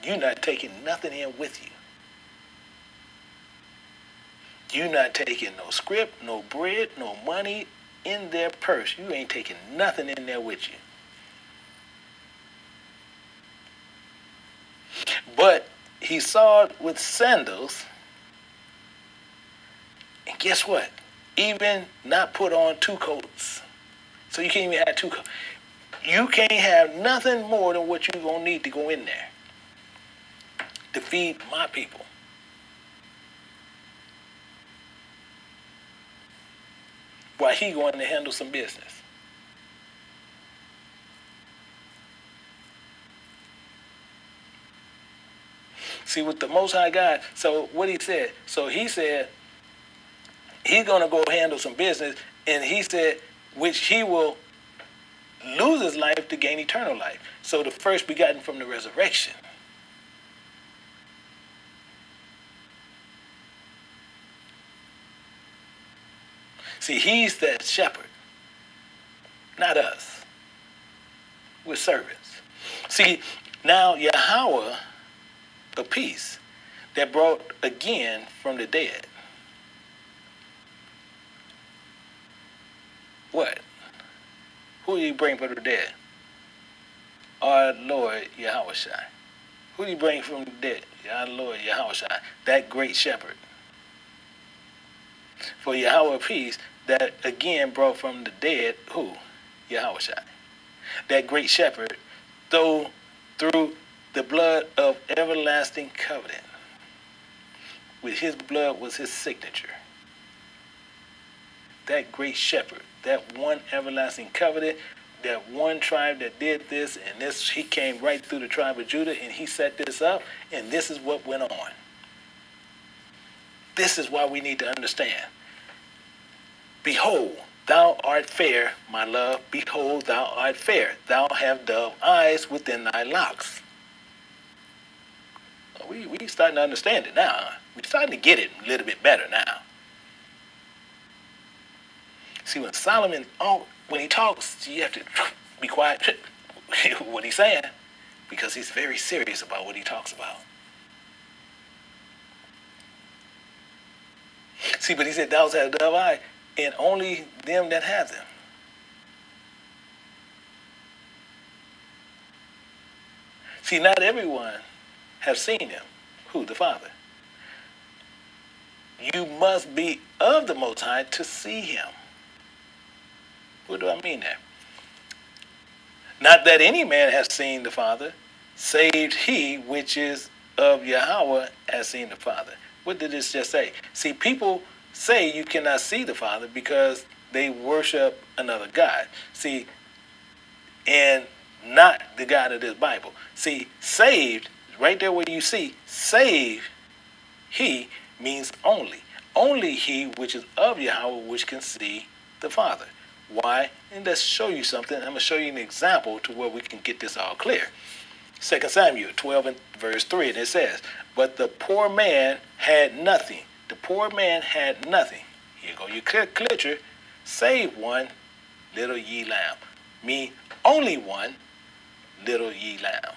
You're not taking nothing in with you. You're not taking no script, no bread, no money in their purse. You ain't taking nothing in there with you. But he saw it with sandals, and guess what? Even not put on two coats. So you can't even have two coats. You can't have nothing more than what you're going to need to go in there to feed my people. While he going to handle some business. See, with the Most High God, so what he said, he's going to go handle some business, and he said, which he will lose his life to gain eternal life. So the first begotten from the resurrection. See, he's that shepherd, not us. We're servants. See, now Yahweh, a peace that brought again from the dead. What? Who did he bring from the dead? Our Lord Yahweh Shai. Who did he bring from the dead? Our Lord Yahweh Shai, that great shepherd. For Yahweh peace that again brought from the dead, who? Yahweh Shai. That great shepherd, through the blood of everlasting covenant. With his blood was his signature. That great shepherd, that one everlasting covenant, that one tribe that did this, and this, he came right through the tribe of Judah, and he set this up, and this is what went on. This is why we need to understand. Behold, thou art fair, my love. Behold, thou art fair. Thou have dove eyes within thy locks. We starting to understand it now. Huh? We're starting to get it a little bit better now. See, when Solomon, when he talks, you have to be quiet. What he's saying, because he's very serious about what he talks about. See, but he said, thou hast a dove eye, and only them that have them. See, not everyone have seen him. Who? The Father. You must be of the Most High to see him. What do I mean there? Not that any man has seen the Father, save he which is of Yahweh has seen the Father. What did this just say? See, people say you cannot see the Father because they worship another God. See, and not the God of this Bible. See, saved, right there where you see, save he means only. Only he which is of Yahweh which can see the Father. Why? And let's show you something. I'm going to show you an example to where we can get this all clear. 2 Samuel 12 and verse 3, and it says, but the poor man had nothing. The poor man had nothing. Here you go, you clicker, save one little ye lamb. Me, only one little ye lamb.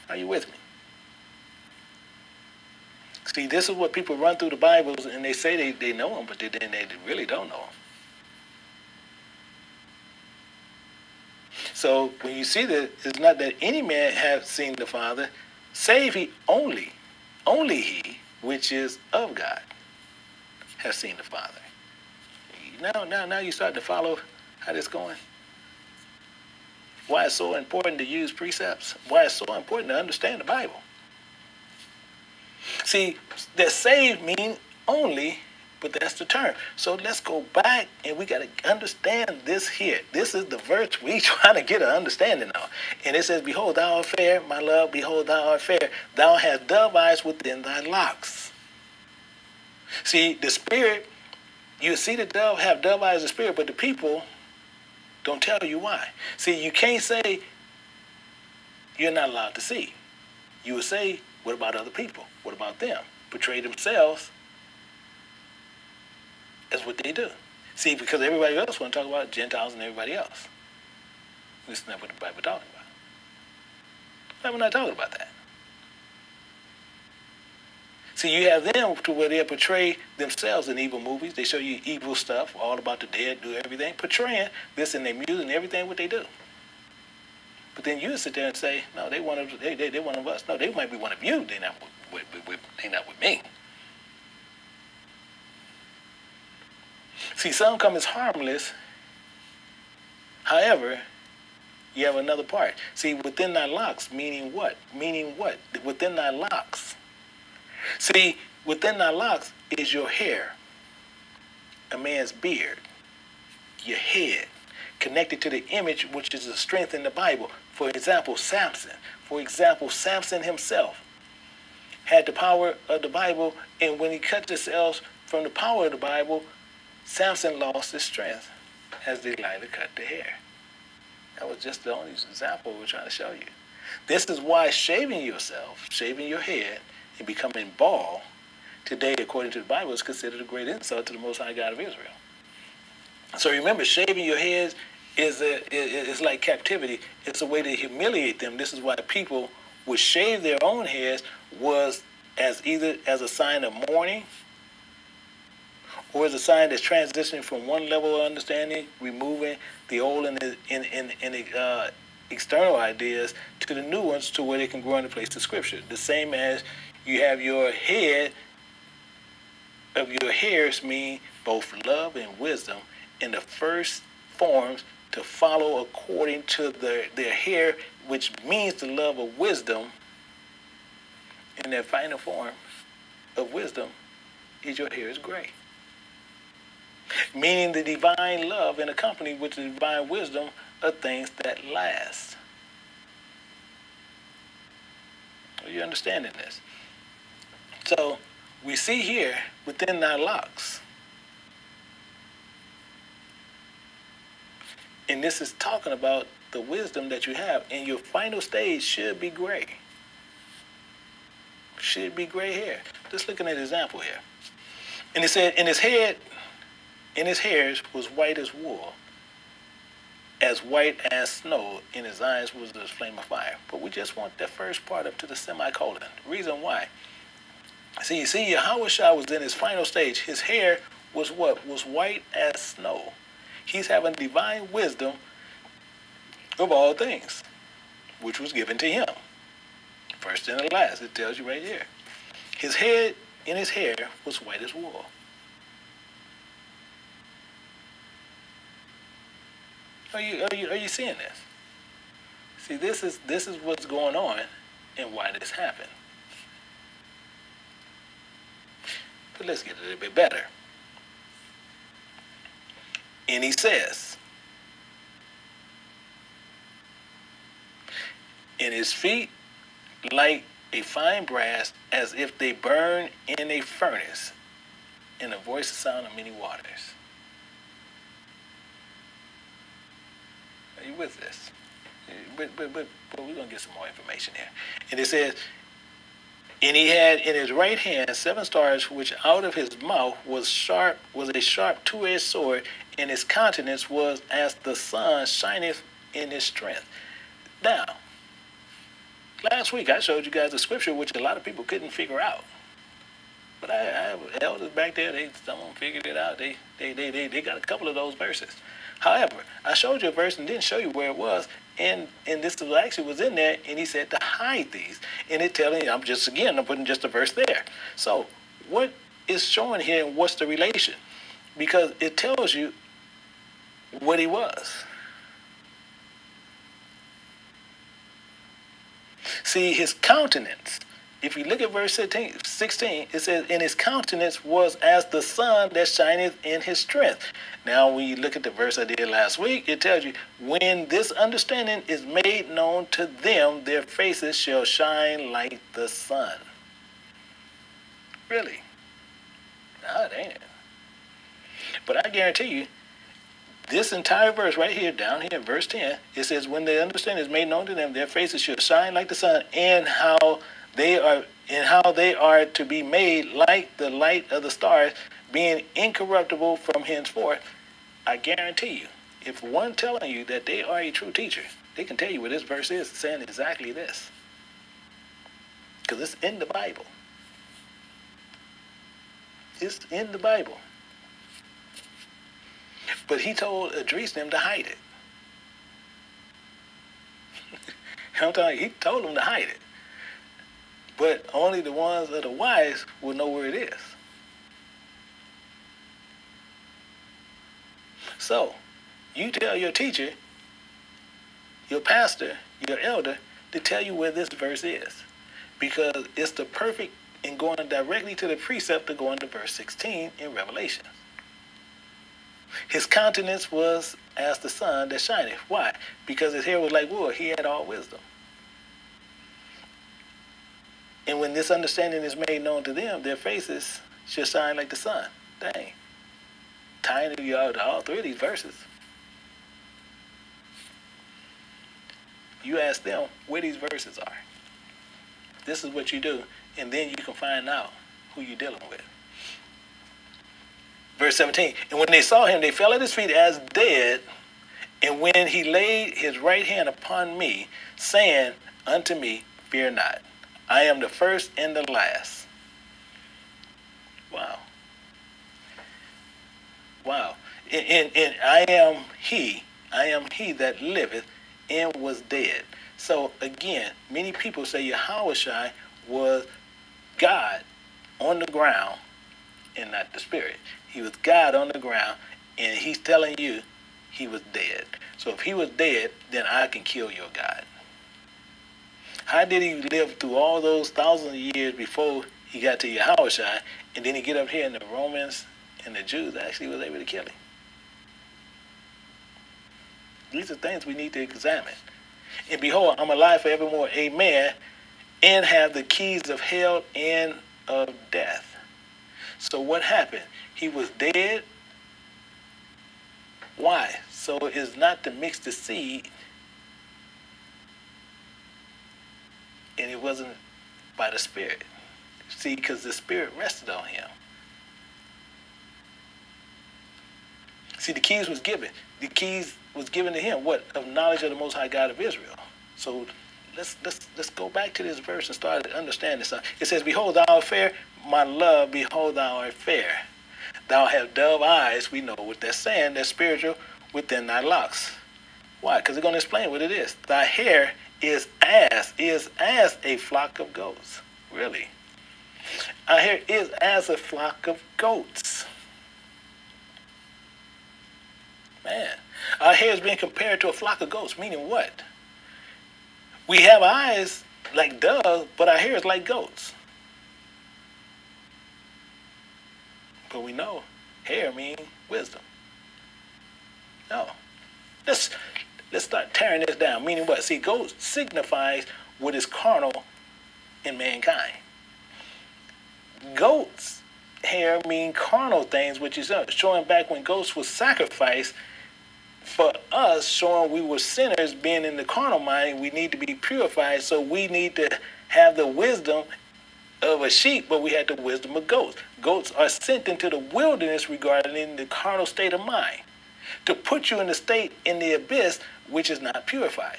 Are you with me? See, this is what people run through the Bibles and they say they know them, but they really don't know them. So when you see that, it's not that any man have seen the Father, save he only he which is of God has seen the Father. Now you start to follow how this is going. Why it's so important to use precepts. Why it's so important to understand the Bible. See, that save means only, but that's the term. So let's go back and we got to understand this here. This is the verse we trying to get an understanding of. And it says, behold, thou art fair, my love, behold, thou art fair. Thou hast dove eyes within thy locks. See, the spirit, you see the dove have dove eyes of spirit, but the people don't tell you why. See, you can't say you're not allowed to see. You would say, what about other people? What about them? Portray themselves as what they do. See, because everybody else want to talk about Gentiles and everybody else. This is not what the Bible is talking about. The Bible not talking about that. See, you have them to where they portray themselves in evil movies. They show you evil stuff, all about the dead, do everything, portraying this in their music and everything what they do. But then you sit there and say, no, they one of us. No, they might be one of you. They're not with me. See, some come as harmless. However, you have another part. See, within thy locks, meaning what? Meaning what? Within thy locks. See, within thy locks is your hair, a man's beard, your head, connected to the image, which is the strength in the Bible. For example, Samson. For example, Samson himself had the power of the Bible, and when he cut himself from the power of the Bible, Samson lost his strength as Delilah cut the hair. That was just the only example we're trying to show you. This is why shaving yourself, shaving your head, and becoming bald today, according to the Bible, is considered a great insult to the Most High God of Israel. So remember, shaving your heads is like captivity. It's a way to humiliate them. This is why people would shave their own heads was either as a sign of mourning or as a sign that's transitioning from one level of understanding, removing the old and the external ideas to the new ones to where they can grow in the place of Scripture. The same as you have your head of your hairs mean both love and wisdom in the first forms to follow according to their hair, which means the love of wisdom. In their final form of wisdom is your hair is gray. Meaning the divine love and accompanied with the divine wisdom are things that last. Are you understanding this? So we see here within thy locks. And this is talking about the wisdom that you have. And your final stage should be gray. Should be gray hair. Just looking at an example here. And it said, in his hairs was white as wool, as white as snow. In his eyes was the flame of fire. But we just want that first part up to the semicolon. The reason why. See, Yahweh Shah was in his final stage. His hair was what? Was white as snow. He's having divine wisdom of all things, which was given to him. First and the last, it tells you right here. His head in his hair was white as wool. Are you seeing this? See, this is what's going on and why this happened. But let's get a little bit better. And he says, "In his feet like a fine brass, as if they burn in a furnace, and a voice the sound of many waters." Are you with this? But we're going to get some more information here. And it says, "And he had in his right hand 7 stars, which out of his mouth was a sharp two-edged sword, and his countenance was as the sun shineth in his strength." Now, last week I showed you guys a scripture which a lot of people couldn't figure out. But I have elders back there, some of them figured it out. They got a couple of those verses. However, I showed you a verse and didn't show you where it was, and this actually was in there, and he said to hide these. And it telling you, I'm putting just a verse there. So what is showing here, and what's the relation? Because it tells you what he was. See, his countenance. If you look at verse 16, it says, "And his countenance was as the sun that shineth in his strength." Now, when you look at the verse I did last week, it tells you, "When this understanding is made known to them, their faces shall shine like the sun." Really? No, it ain't it. But I guarantee you, this entire verse right here, down here in verse 10, it says, "When the understanding is made known to them, their faces shall shine like the sun, and how they are to be made like the light of the stars, being incorruptible from henceforth." I guarantee you, if one telling you that they are a true teacher, they can tell you what this verse is, saying exactly this. Because it's in the Bible. It's in the Bible. But he told Idris them to hide it. I'm telling you, he told them to hide it. But only the ones that are wise will know where it is. So, you tell your teacher, your pastor, your elder, to tell you where this verse is. Because it's the perfect in going directly to the precept to go into verse 16 in Revelation. His countenance was as the sun that shineth. Why? Because his hair was like wool. He had all wisdom. And when this understanding is made known to them, their faces shall shine like the sun. Dang. Tying to all 3 of these verses. You ask them where these verses are. This is what you do, and then you can find out who you're dealing with. Verse 17, "And when they saw him, they fell at his feet as dead. And when he laid his right hand upon me, saying unto me, Fear not, I am the first and the last." Wow. Wow. And I am he that liveth and was dead. So again, many people say Yahushua was God on the ground and not the spirit. He was God on the ground, and he's telling you he was dead. So if he was dead, then I can kill your God. How did he live through all those thousands of years before he got to Yahushua, and then he get up here and the Romans and the Jews actually was able to kill him? These are things we need to examine. "And behold, I'm alive forevermore, amen, and have the keys of hell and of death." So what happened? He was dead. Why? So it's not to mix the seed, and it wasn't by the Spirit. See, because the Spirit rested on him. See, the keys was given. The keys was given to him. What? Of knowledge of the Most High God of Israel. So let's go back to this verse and start to understand this. It says, "Behold, thou art fair, my love, behold, thou art fair. Thou hast dove eyes," we know what that's saying, that's spiritual, "within thy locks." Why? Because it's going to explain what it is. "Thy hair is as a flock of goats." Really? Our hair is as a flock of goats. Man, Our hair is being compared to a flock of goats, meaning what? We have eyes like doves, but our hair is like goats. But we know hair means wisdom. No. Let's start tearing this down. Meaning what? See, goats signifies what is carnal in mankind. Goats' hair mean carnal things, which is showing back when goats was sacrificed for us, showing we were sinners, being in the carnal mind, we need to be purified, so we need to have the wisdom of a sheep, but we had the wisdom of goats. Goats are sent into the wilderness regarding the carnal state of mind, to put you in the state in the abyss which is not purified.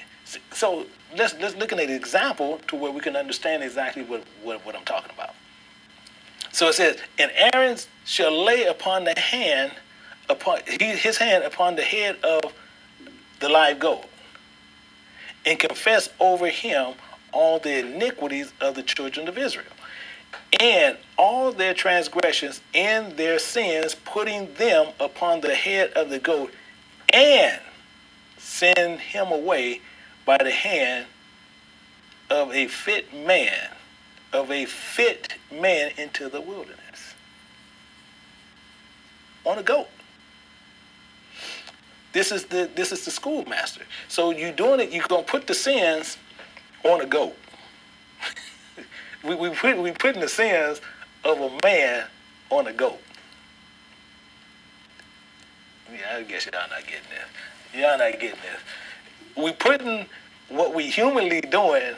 So let's look at an example to where we can understand exactly what I'm talking about. So it says, and Aaron shall lay upon the hand, his hand upon the head of the live goat, and confess over him all the iniquities of the children of Israel, and all their transgressions and their sins, putting them upon the head of the goat, and send him away by the hand of a fit man, into the wilderness. On a goat. This is the schoolmaster. So you're doing it, you're gonna put the sins on a goat. we putting the sins of a man on a goat. Yeah, I guess y'all not getting this. Y'all not getting this. We putting what we humanly doing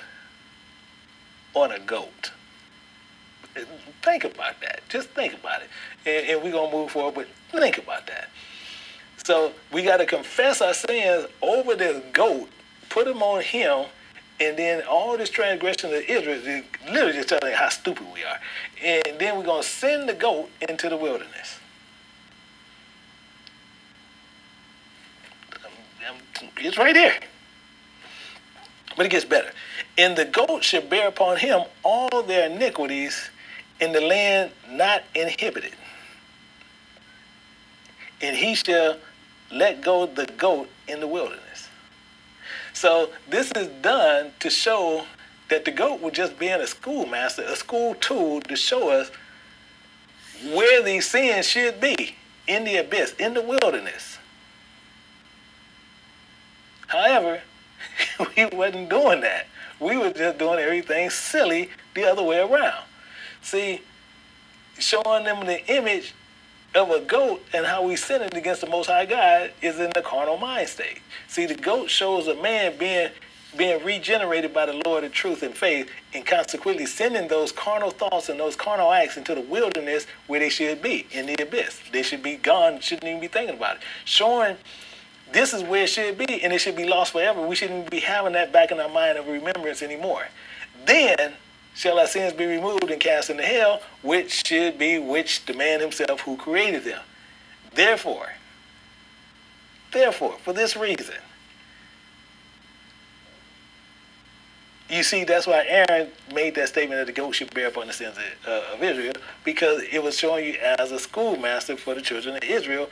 on a goat. Think about that. Just think about it. And we're going to move forward, but think about that. So we got to confess our sins over this goat, put them on him, and then all this transgression of Israel, literally just telling you how stupid we are. And then we're going to send the goat into the wilderness. It's right there. But it gets better. And the goat shall bear upon him all their iniquities in the land not inhabited. And he shall let go the goat in the wilderness. So this is done to show that the goat was just being a schoolmaster, a school tool to show us where these sins should be, in the abyss, in the wilderness. However, we wasn't doing that. We were just doing everything silly the other way around. See, showing them the image of a goat and how we sinning against the Most High God is in the carnal mind state. See, the goat shows a man being regenerated by the Lord in truth and faith, and consequently sending those carnal thoughts and those carnal acts into the wilderness where they should be, in the abyss. They should be gone, shouldn't even be thinking about it. Showing this is where it should be, and it should be lost forever. We shouldn't be having that back in our mind of remembrance anymore. Then shall our sins be removed and cast into hell, which should be the man himself who created them. Therefore, for this reason, you see, that's why Aaron made that statement that the goat should bear upon the sins of Israel, because it was showing you as a schoolmaster for the children of Israel,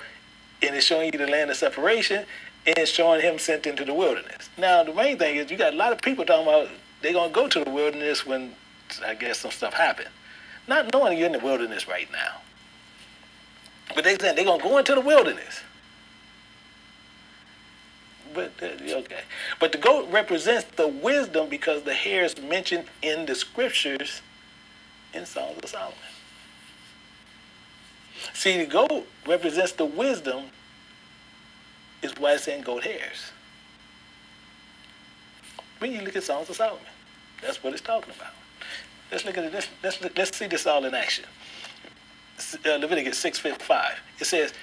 and it's showing you the land of separation, and it's showing him sent into the wilderness. Now, the main thing is you got a lot of people talking about they're going to go to the wilderness when, I guess, some stuff happened. Not knowing you're in the wilderness right now. But they said they're going to go into the wilderness. But, okay. But the goat represents the wisdom because the hair is mentioned in the scriptures in Songs of Solomon. See, the goat represents the wisdom, is why it's in goat hairs. When you look at Songs of Solomon, that's what it's talking about. Let's look at it. Let's see this all in action. Leviticus 6:5. It says,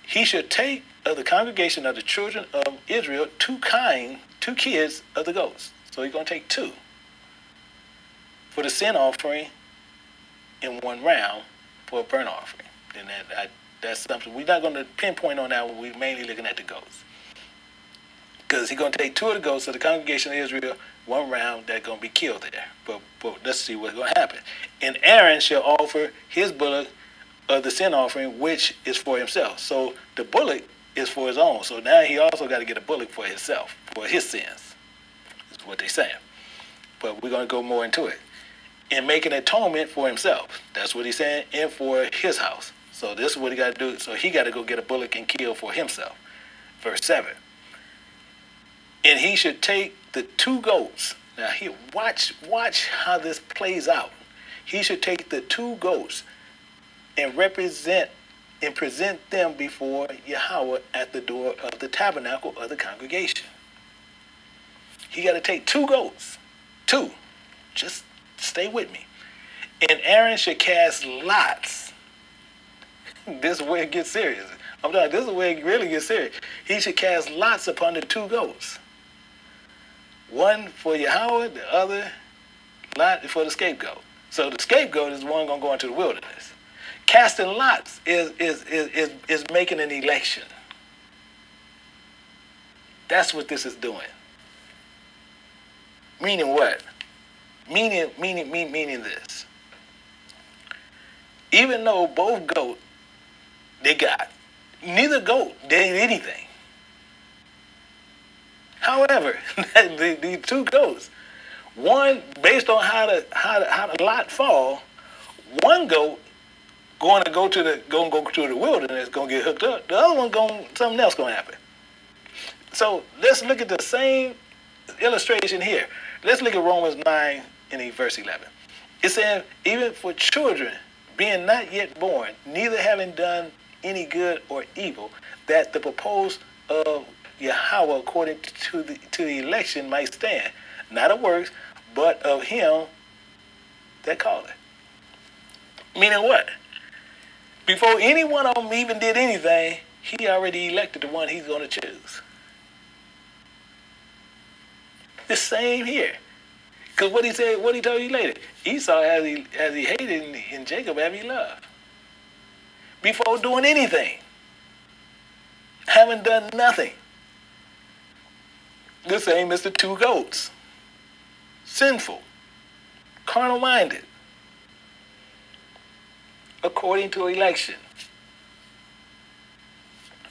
he should take of the congregation of the children of Israel two kids of the goats. So he's going to take two for the sin offering and one ram for a burnt offering. And that's something we're not going to pinpoint on that one. We're mainly looking at the goats. Because he's going to take two of the goats of the congregation of Israel, one ram that's going to be killed there. But let's see what's going to happen. And Aaron shall offer his bullock of the sin offering, which is for himself. So the bullock is for his own. So now he also got to get a bullock for himself, for his sins. Is what they're saying. But we're going to go more into it. And make an atonement for himself. That's what he's saying. And for his house. So this is what he got to do. So he got to go get a bullock and kill for himself. Verse 7. And he should take the 2 goats. Now watch how this plays out. He should take the 2 goats and present them before Yahweh at the door of the tabernacle of the congregation. He got to take 2 goats. 2. Just stay with me. And Aaron should cast lots. This is where it gets serious. I'm telling you, this is where it really gets serious. He should cast lots upon the 2 goats. One for Yahweh, the other lot for the scapegoat. So the scapegoat is the one going to go into the wilderness. Casting lots is making an election. That's what this is doing. Meaning what? Meaning this. Even though both goat they got, neither goat did anything. However, the 2 goats, one based on how the lot fall, one goat going to go to the wilderness, going to get hooked up. The other one something else going to happen. So let's look at the same illustration here. Let's look at Romans 9 and verse 11. It says, even for children being not yet born, neither having done any good or evil, that the proposed of Yahweh according to the election might stand, not of works, but of him that calleth. Meaning what? Before any one of them even did anything, he already elected the one he's going to choose. The same here. Because what he said, what he told you later, Esau as he hated and Jacob as he loved. Before doing anything. Haven't done nothing. The same as the 2 goats. Sinful. Carnal-minded. According to election.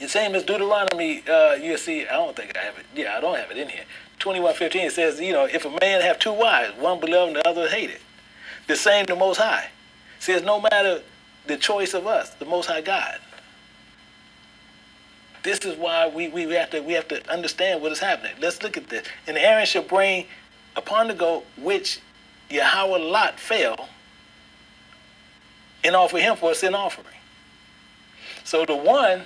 The same as Deuteronomy, you see, I don't think I have it. Yeah, I don't have it in here. 21:15, it says, if a man have 2 wives, one beloved and the other hated. The same the Most High. It says, no matter the choice of us, the Most High God. This is why we have to understand what is happening. Let's look at this. And Aaron shall bring upon the goat which Yahweh lot fell, and offer him for a sin offering. So the one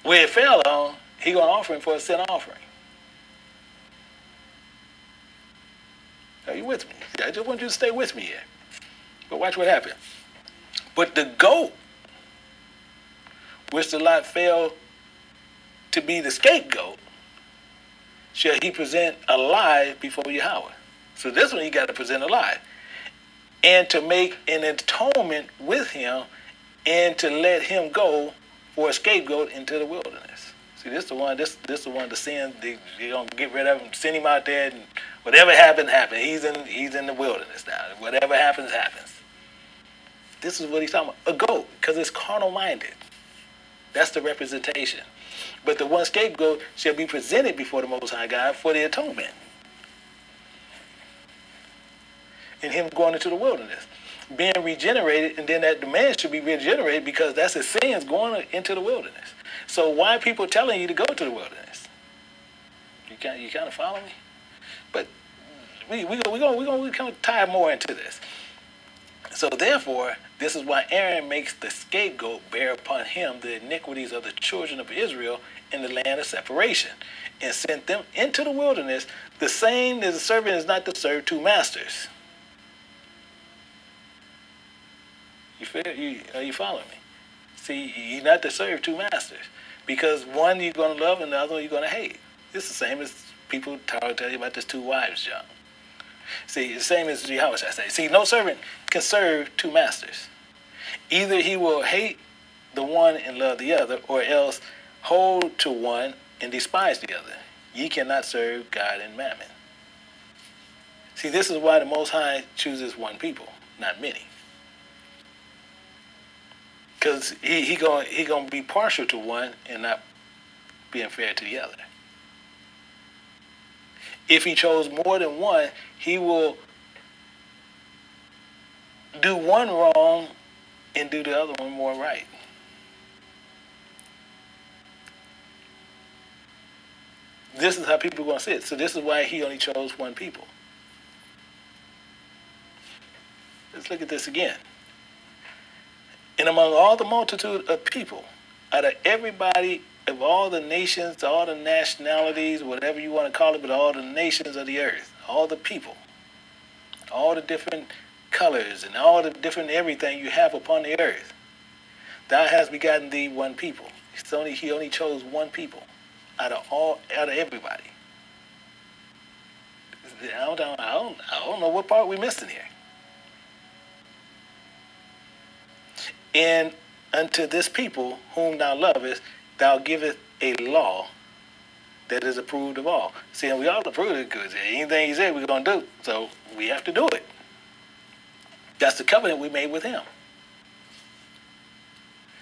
where it fell on, he gonna offer him for a sin offering. Are you with me? I just want you to stay with me here. But watch what happened. But the goat, which the lot fell to be the scapegoat, shall he present alive before Yahweh. So this one he got to present alive. And to make an atonement with him, and to let him go for a scapegoat into the wilderness. See, this the one the sin, they're going to get rid of him, send him out there, and whatever happens, happens. He's in the wilderness now. Whatever happens, happens. This is what he's talking about. A goat, because it's carnal-minded. That's the representation. But the one scapegoat shall be presented before the Most High God for the atonement. And him going into the wilderness. Being regenerated, and then that the man should be regenerated because that's his sins going into the wilderness. So why are people telling you to go to the wilderness? You kind of follow me? But we're going to tie more into this. So therefore, this is why Aaron makes the scapegoat bear upon him the iniquities of the children of Israel in the land of separation, and sent them into the wilderness, the same as the servant is not to serve 2 masters. Are you following me? See, you're not to serve 2 masters, because one you're going to love and the other one you're going to hate. It's the same as people tell you about this 2 wives job. See, the same as Yahweh, I say. See, no servant can serve 2 masters. Either he will hate the one and love the other, or else hold to one and despise the other. Ye cannot serve God and mammon. See, this is why the Most High chooses one people, not many. Because he gonna be partial to one and not being fair to the other. If he chose more than one, he will do one wrong and do the other one more right. This is how people are going to see it. So this is why he only chose one people. Let's look at this again. And among all the multitude of people, out of everybody, of all the nations, all the nationalities, whatever you want to call it, but all the nations of the earth, all the people, all the different colors and all the different everything you have upon the earth, thou hast begotten thee one people. He only chose one people out of everybody. I don't know what part we missed in here. And unto this people whom thou lovest, thou givest a law that is approved of all. See, and we all approve it because anything he said we're going to do, so we have to do it. That's the covenant we made with him.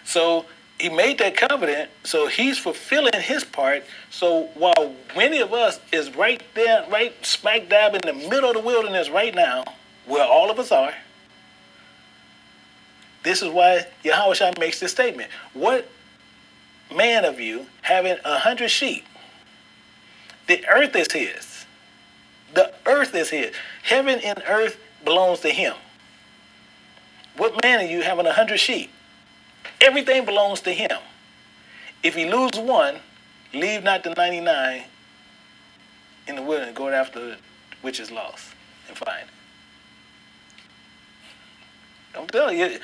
So he made that covenant, so he's fulfilling his part. So while many of us is right there, right smack dab in the middle of the wilderness right now, where all of us are, this is why Yahushua makes this statement. What man of you having 100 sheep? The earth is his. The earth is his. Heaven and earth belongs to him. What man of you having 100 sheep? Everything belongs to him. If he lose one, leave not the 99 in the wilderness, go after which is lost and find it. I'm telling you,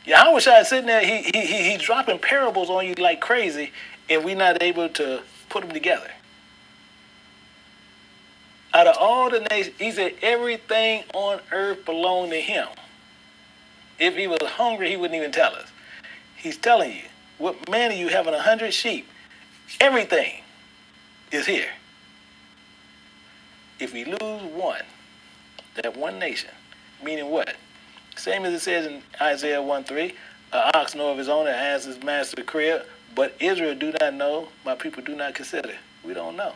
Yahushua is sitting there, he's dropping parables on you like crazy, and we're not able to put them together. Out of all the nations, he said everything on earth belonged to him. If he was hungry, he wouldn't even tell us. He's telling you, what man of you having 100 sheep? Everything is here. If we lose one, that one nation, meaning what? Same as it says in Isaiah 1:3, an ox know of his owner, as his master the crib, but Israel do not know, my people do not consider. We don't know.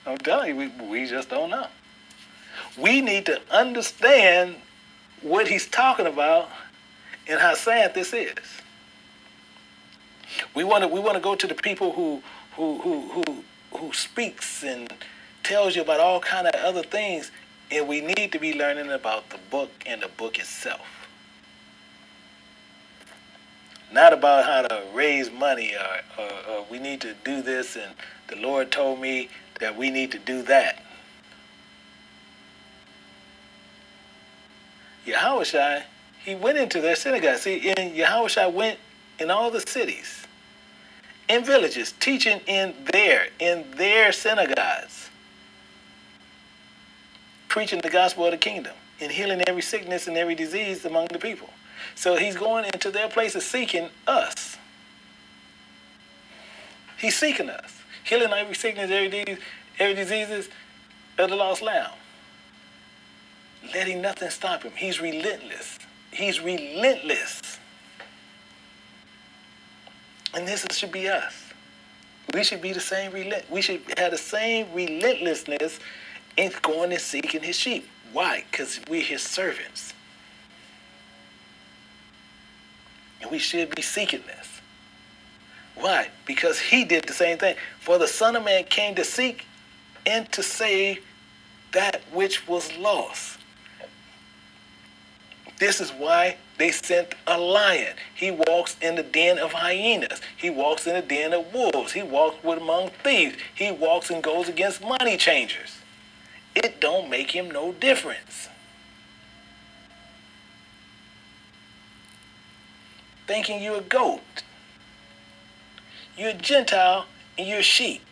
I'm telling you, we just don't know. We need to understand what he's talking about and how sad this is. We want to go to the people who speaks and tells you about all kind of other things, and we need to be learning about the book and the book itself. Not about how to raise money or we need to do this and the Lord told me that we need to do that. Yahushua, he went into their synagogue. See, and Yahushua went in all the cities, in villages, teaching in their synagogues, preaching the gospel of the kingdom and healing every sickness and every disease among the people. So he's going into their places seeking us. He's seeking us, healing every sickness, every disease of the lost lamb. Letting nothing stop him. He's relentless. He's relentless. And this should be us. We should be the same we should have the same relentlessness in going and seeking his sheep. Why? Because we're his servants. And we should be seeking this. Why? Because he did the same thing. For the Son of Man came to seek and to save that which was lost. This is why they sent a lion. He walks in the den of hyenas. He walks in the den of wolves. He walks among thieves. He walks and goes against money changers. It don't make him no difference. Thinking you're a goat. You're a Gentile and you're sheep.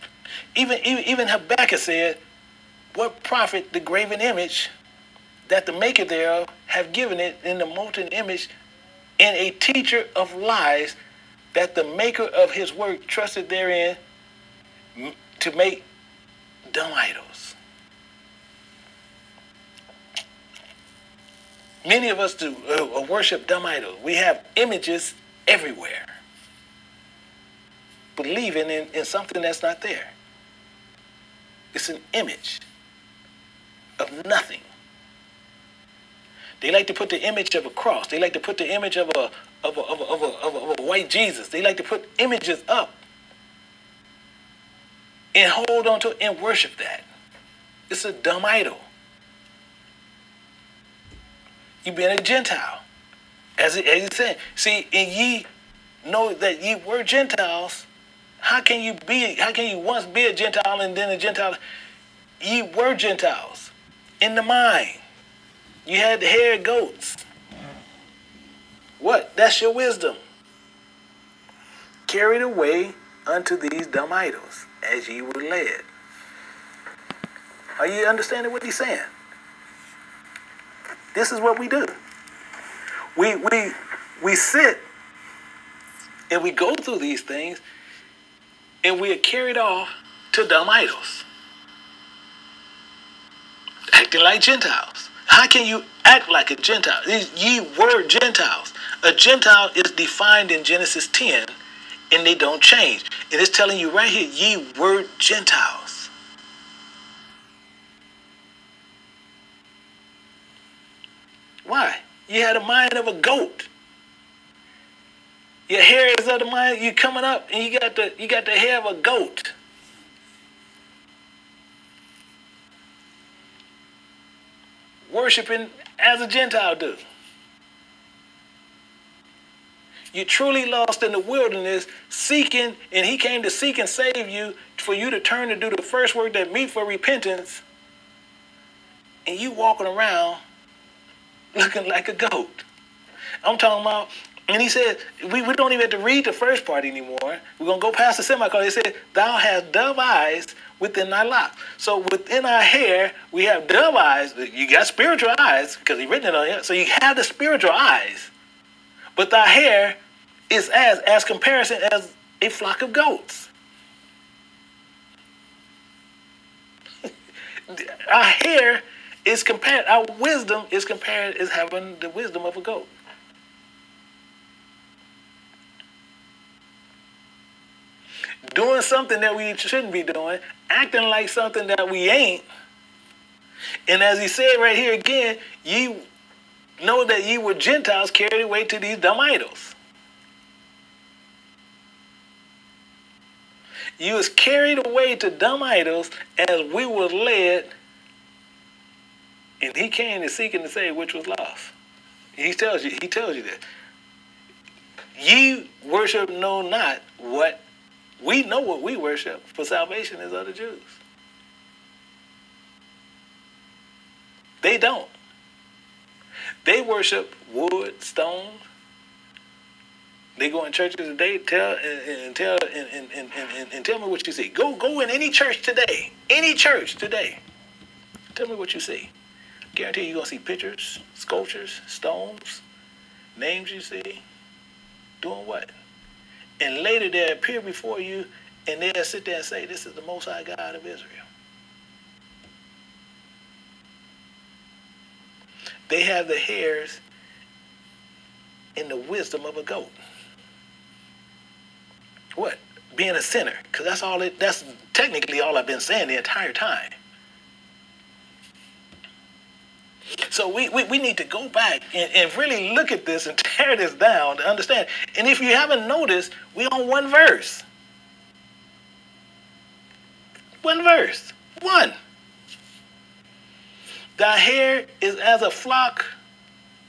Even Habakkuk said, what profit the graven image that the maker thereof have given it in the molten image, and a teacher of lies, that the maker of his work trusted therein to make dumb idols. Many of us do worship dumb idols. We have images everywhere, believing in something that's not there. It's an image of nothing. They like to put the image of a cross. They like to put the image of a white Jesus. They like to put images up and hold on to it and worship that. It's a dumb idol. You being a Gentile. As he said, see, and ye know that ye were Gentiles. How can you once be a Gentile and then a Gentile? Ye were Gentiles in the mind. You had the hair of goats. What? That's your wisdom. Carried away unto these dumb idols, as ye were led. Are you understanding what he's saying? This is what we do. We sit and we go through these things and we are carried off to dumb idols. Acting like Gentiles. How can you act like a Gentile? Ye were Gentiles. A Gentile is defined in Genesis 10 and they don't change. And it's telling you right here, ye were Gentiles. Why? You had a mind of a goat. Your hair is of the mind. You coming up and you got the hair of a goat. Worshiping as a Gentile do. You're truly lost in the wilderness, seeking, and he came to seek and save you for you to turn to do the first work that meet for repentance, and you walking around looking like a goat. I'm talking about, and he said, we don't even have to read the first part anymore. We're going to go past the semicolon. He said, thou hast dove eyes within thy locks. So within our hair, we have dove eyes. You got spiritual eyes, because he written it on here. So you have the spiritual eyes. But thy hair is as comparison as a flock of goats. Our hair is compared, our wisdom is compared as having the wisdom of a goat. Doing something that we shouldn't be doing, acting like something that we ain't. And as he said right here again, ye know that ye were Gentiles carried away to these dumb idols. You was carried away to dumb idols as we were led. And he came to seek and to save which was lost. He tells you that. Ye worship know not what we know what we worship, for salvation is of the Jews. They don't. They worship wood, stone. They go in churches and they tell me what you see. Go in any church today. Any church today. Tell me what you see. Guarantee you're going to see pictures, sculptures, stones, names you see. Doing what? And later they'll appear before you and they'll sit there and say, this is the Most High God of Israel. They have the hairs and the wisdom of a goat. What? Being a sinner. Because that's technically all I've been saying the entire time. So we need to go back and really look at this and tear this down to understand. And if you haven't noticed, we're on one verse. One verse. One. Thy hair is as a flock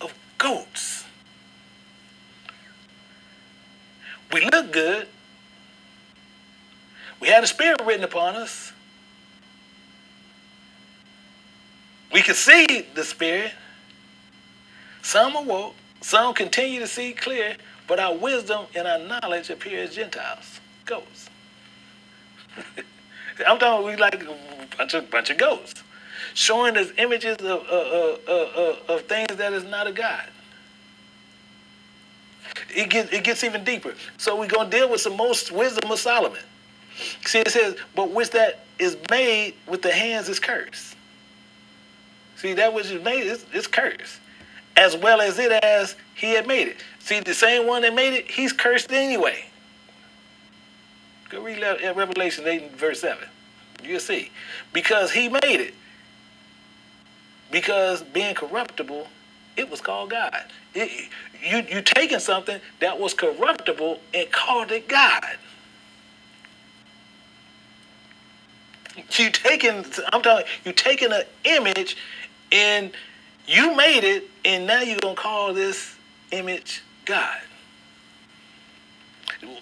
of goats. We look good. We had a spirit written upon us. We can see the Spirit. Some awoke, some continue to see clear, but our wisdom and our knowledge appear as Gentiles, goats. I'm talking, we like a bunch of goats, showing us images of things that is not of God. It gets even deeper. So we're going to deal with some most wisdom of Solomon. See, it says, but which that is made with the hands is cursed. See, that which is made is cursed. as well as he had made it. See, the same one that made it, he's cursed anyway. Go read Revelation 8 verse 7. You'll see. Because he made it. Because being corruptible, it was called God. You taking something that was corruptible and called it God. You taking an image and you made it, and now you're going to call this image God.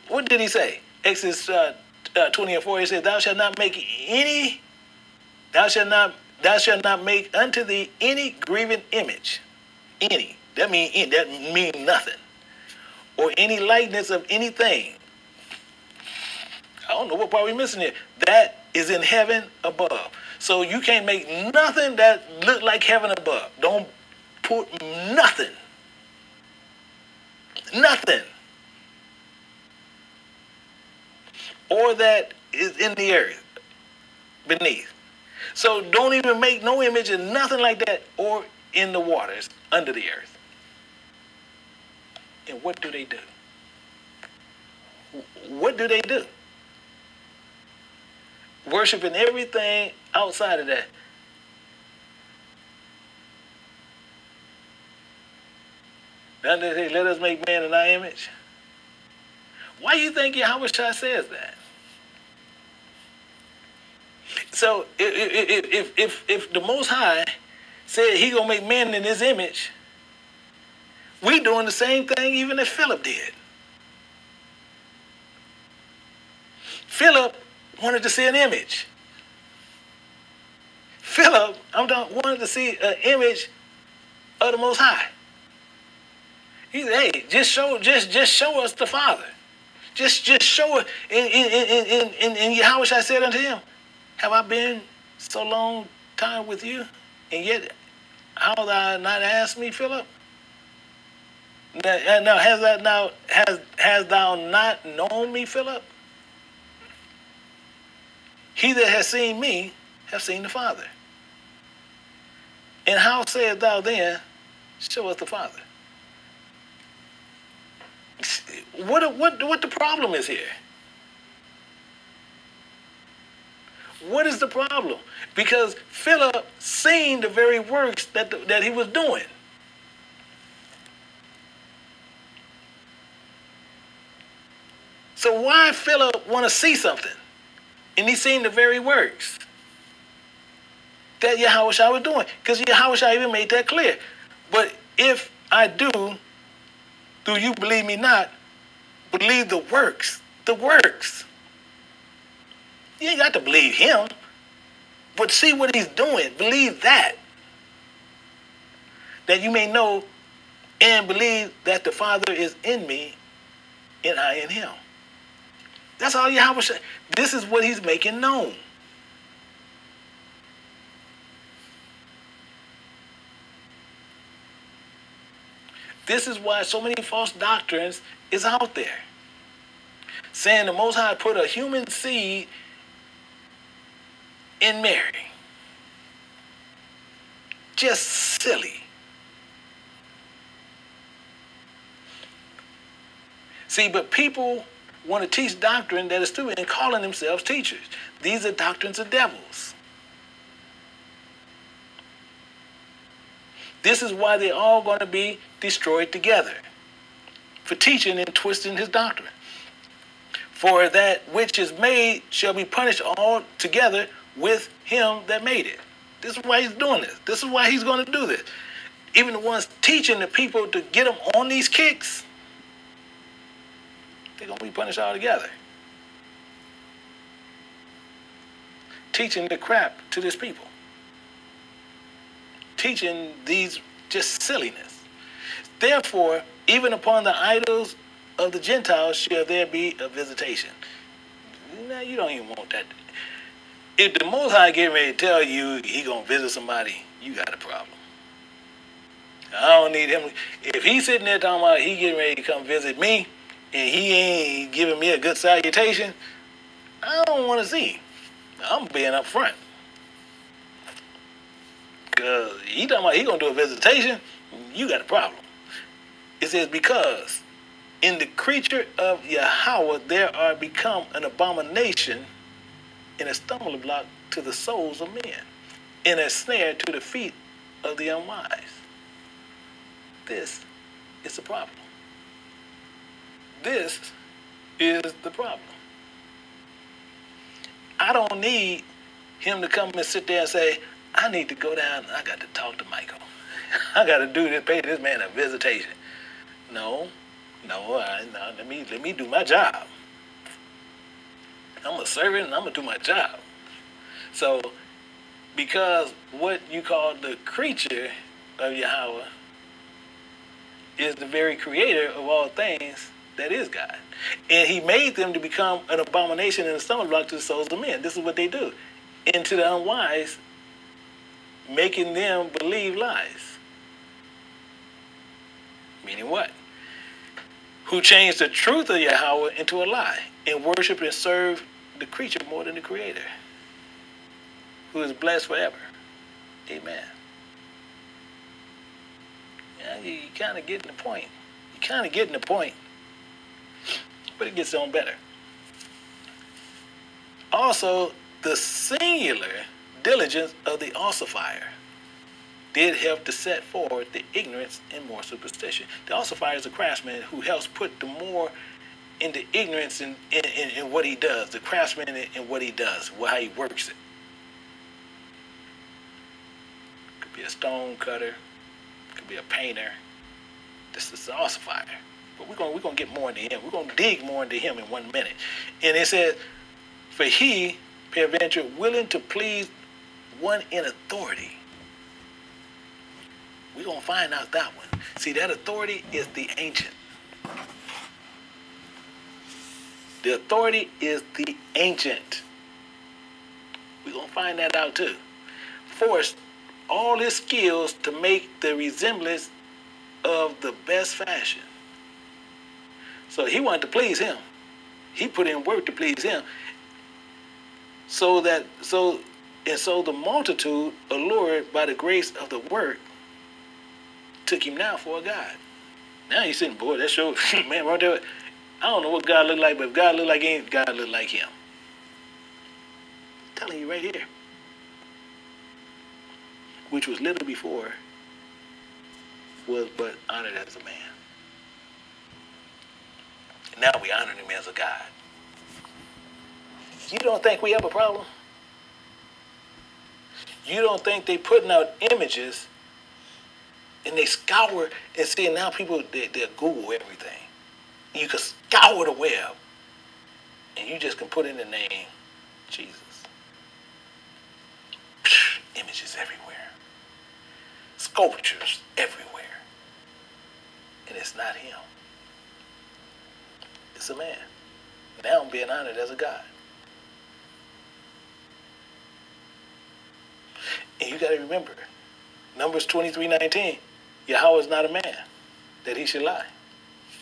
What did he say? Exodus 20:4, he says, thou shalt not make unto thee any graven image. Any. That mean nothing. Or any likeness of anything. I don't know what part we're missing here. That is in heaven above. So you can't make nothing that look like heaven above. Don't put nothing. Nothing. Or that is in the earth beneath. So don't even make no image of nothing like that or in the waters under the earth. And what do they do? What do they do? Worshiping everything outside of that. Now they say, let us make man in our image. Why do you think Yahweh Shai says that? So if the Most High said he gonna make man in his image, we doing the same thing even as Philip did. Philip wanted to see an image. Philip, wanted to see an image of the Most High. He said, hey, just show us the Father. Just show it. And Yahweh Shai said unto him, have I been so long time with you, and yet how thou not asked me, Philip? Now has thou not known me, Philip? He that has seen me have seen the Father. And how sayest thou then, show us the Father? What the problem is here? What is the problem? Because Philip seen the very works that he was doing. So why Philip want to see something? And he seen the very works that Yahweh Shai was doing. Because Yahweh Shai even made that clear. But if I do you believe me not? Believe the works. The works. You ain't got to believe him. But see what he's doing. Believe that. That you may know and believe that the Father is in me and I in him. That's all Yahweh said. This is what he's making known. This is why so many false doctrines is out there. Saying the Most High put a human seed in Mary. Just silly. See, but people want to teach doctrine that is stupid and calling themselves teachers. These are doctrines of devils. This is why they're all going to be destroyed together for teaching and twisting his doctrine. For that which is made shall be punished all together with him that made it. This is why he's doing this. This is why he's going to do this. Even the ones teaching the people to get them on these kicks, they're going to be punished all together. Teaching the crap to this people. Teaching these just silliness. Therefore, even upon the idols of the Gentiles shall there be a visitation. Now, you don't even want that. If the Most High get ready to tell you he going to visit somebody, you got a problem. I don't need him. If he's sitting there talking about he getting ready to come visit me and he ain't giving me a good salutation, I don't want to see him. I'm being up front. Because he talking about he going to do a visitation, you got a problem. It says, because in the creature of Yahweh there are become an abomination and a stumbling block to the souls of men, and a snare to the feet of the unwise. This is the problem. This is the problem. I don't need him to come and sit there and say, I need to go down and I got to talk to Michael. I got to do this, pay this man a visitation. No, let me do my job. I'm a servant and I'm going to do my job. So, because what you call the creature of Yahweh is the very creator of all things that is God. And he made them to become an abomination and a stumbling block to the souls of men. This is what they do. And to the unwise, making them believe lies. Meaning what? Who changed the truth of Yahweh into a lie and worship and serve the creature more than the creator, who is blessed forever. Amen. Yeah, you kind of getting the point. You kind of getting the point. But it gets on better. Also, the singular diligence of the ossifier did help to set forward the ignorance and more superstition. The ossifier is a craftsman who helps put the more into ignorance in what he does. The craftsman in what he does, how he works it. Could be a stone cutter, could be a painter. This is the ossifier. But we're gonna get more into him. We're gonna dig more into him in 1 minute. And it says, for he, peradventure, willing to please one in authority. We're gonna find out that one. See, that authority is the ancient. The authority is the ancient. We're gonna find that out too. Forced all his skills to make the resemblance of the best fashion. So he wanted to please him. He put in work to please him. So the multitude, allured by the grace of the work, took him now for a God. Now he's sitting, boy, that shows, man, right there. I don't know what God looked like, but if God looked like him, God looked like him. I'm telling you right here. Which was little before, was but honored as a man. Now we honor him as a God. You don't think we have a problem? You don't think they putting out images and they scour and see now people, they'll Google everything. You can scour the web and you just can put in the name Jesus. Images everywhere. Sculptures everywhere. And it's not him. It's a man. Now I'm being honored as a God. And you got to remember, Numbers 23:19, Yahweh is not a man that he should lie.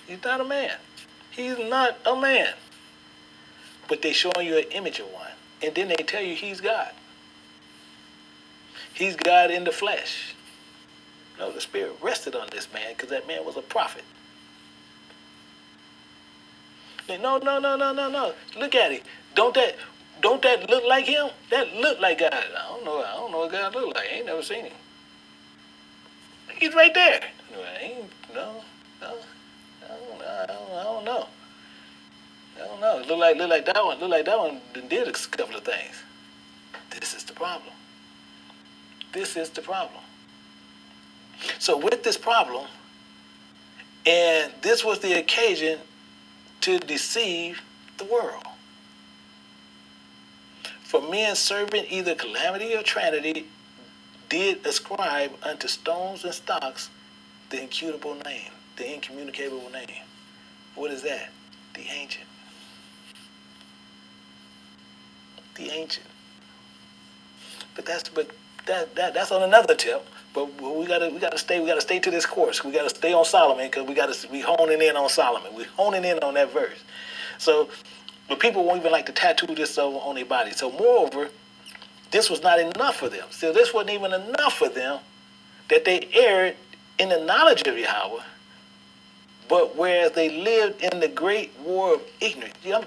He's not a man. He's not a man. But they showing you an image of one. And then they tell you he's God. He's God in the flesh. No, the Spirit rested on this man because that man was a prophet. No. Look at it. Don't that look like him? That look like God. I don't know what God look like. I ain't never seen him. He's right there. I don't know. Look like that one. Look like that one did a couple of things. This is the problem. This is the problem. So with this problem, and this was the occasion to deceive the world. For men serving either calamity or tranity did ascribe unto stones and stocks the incommunicable name. The incommunicable name. What is that? The ancient. The ancient. But that's on another tip. But we gotta stay to this course. We gotta stay on Solomon because we honing in on Solomon. We honing in on that verse. So, but people won't even like to tattoo this on their body. So, moreover, this was not enough for them. So this wasn't even enough for them that they erred in the knowledge of Yahweh, but whereas they lived in the great war of ignorance. You know,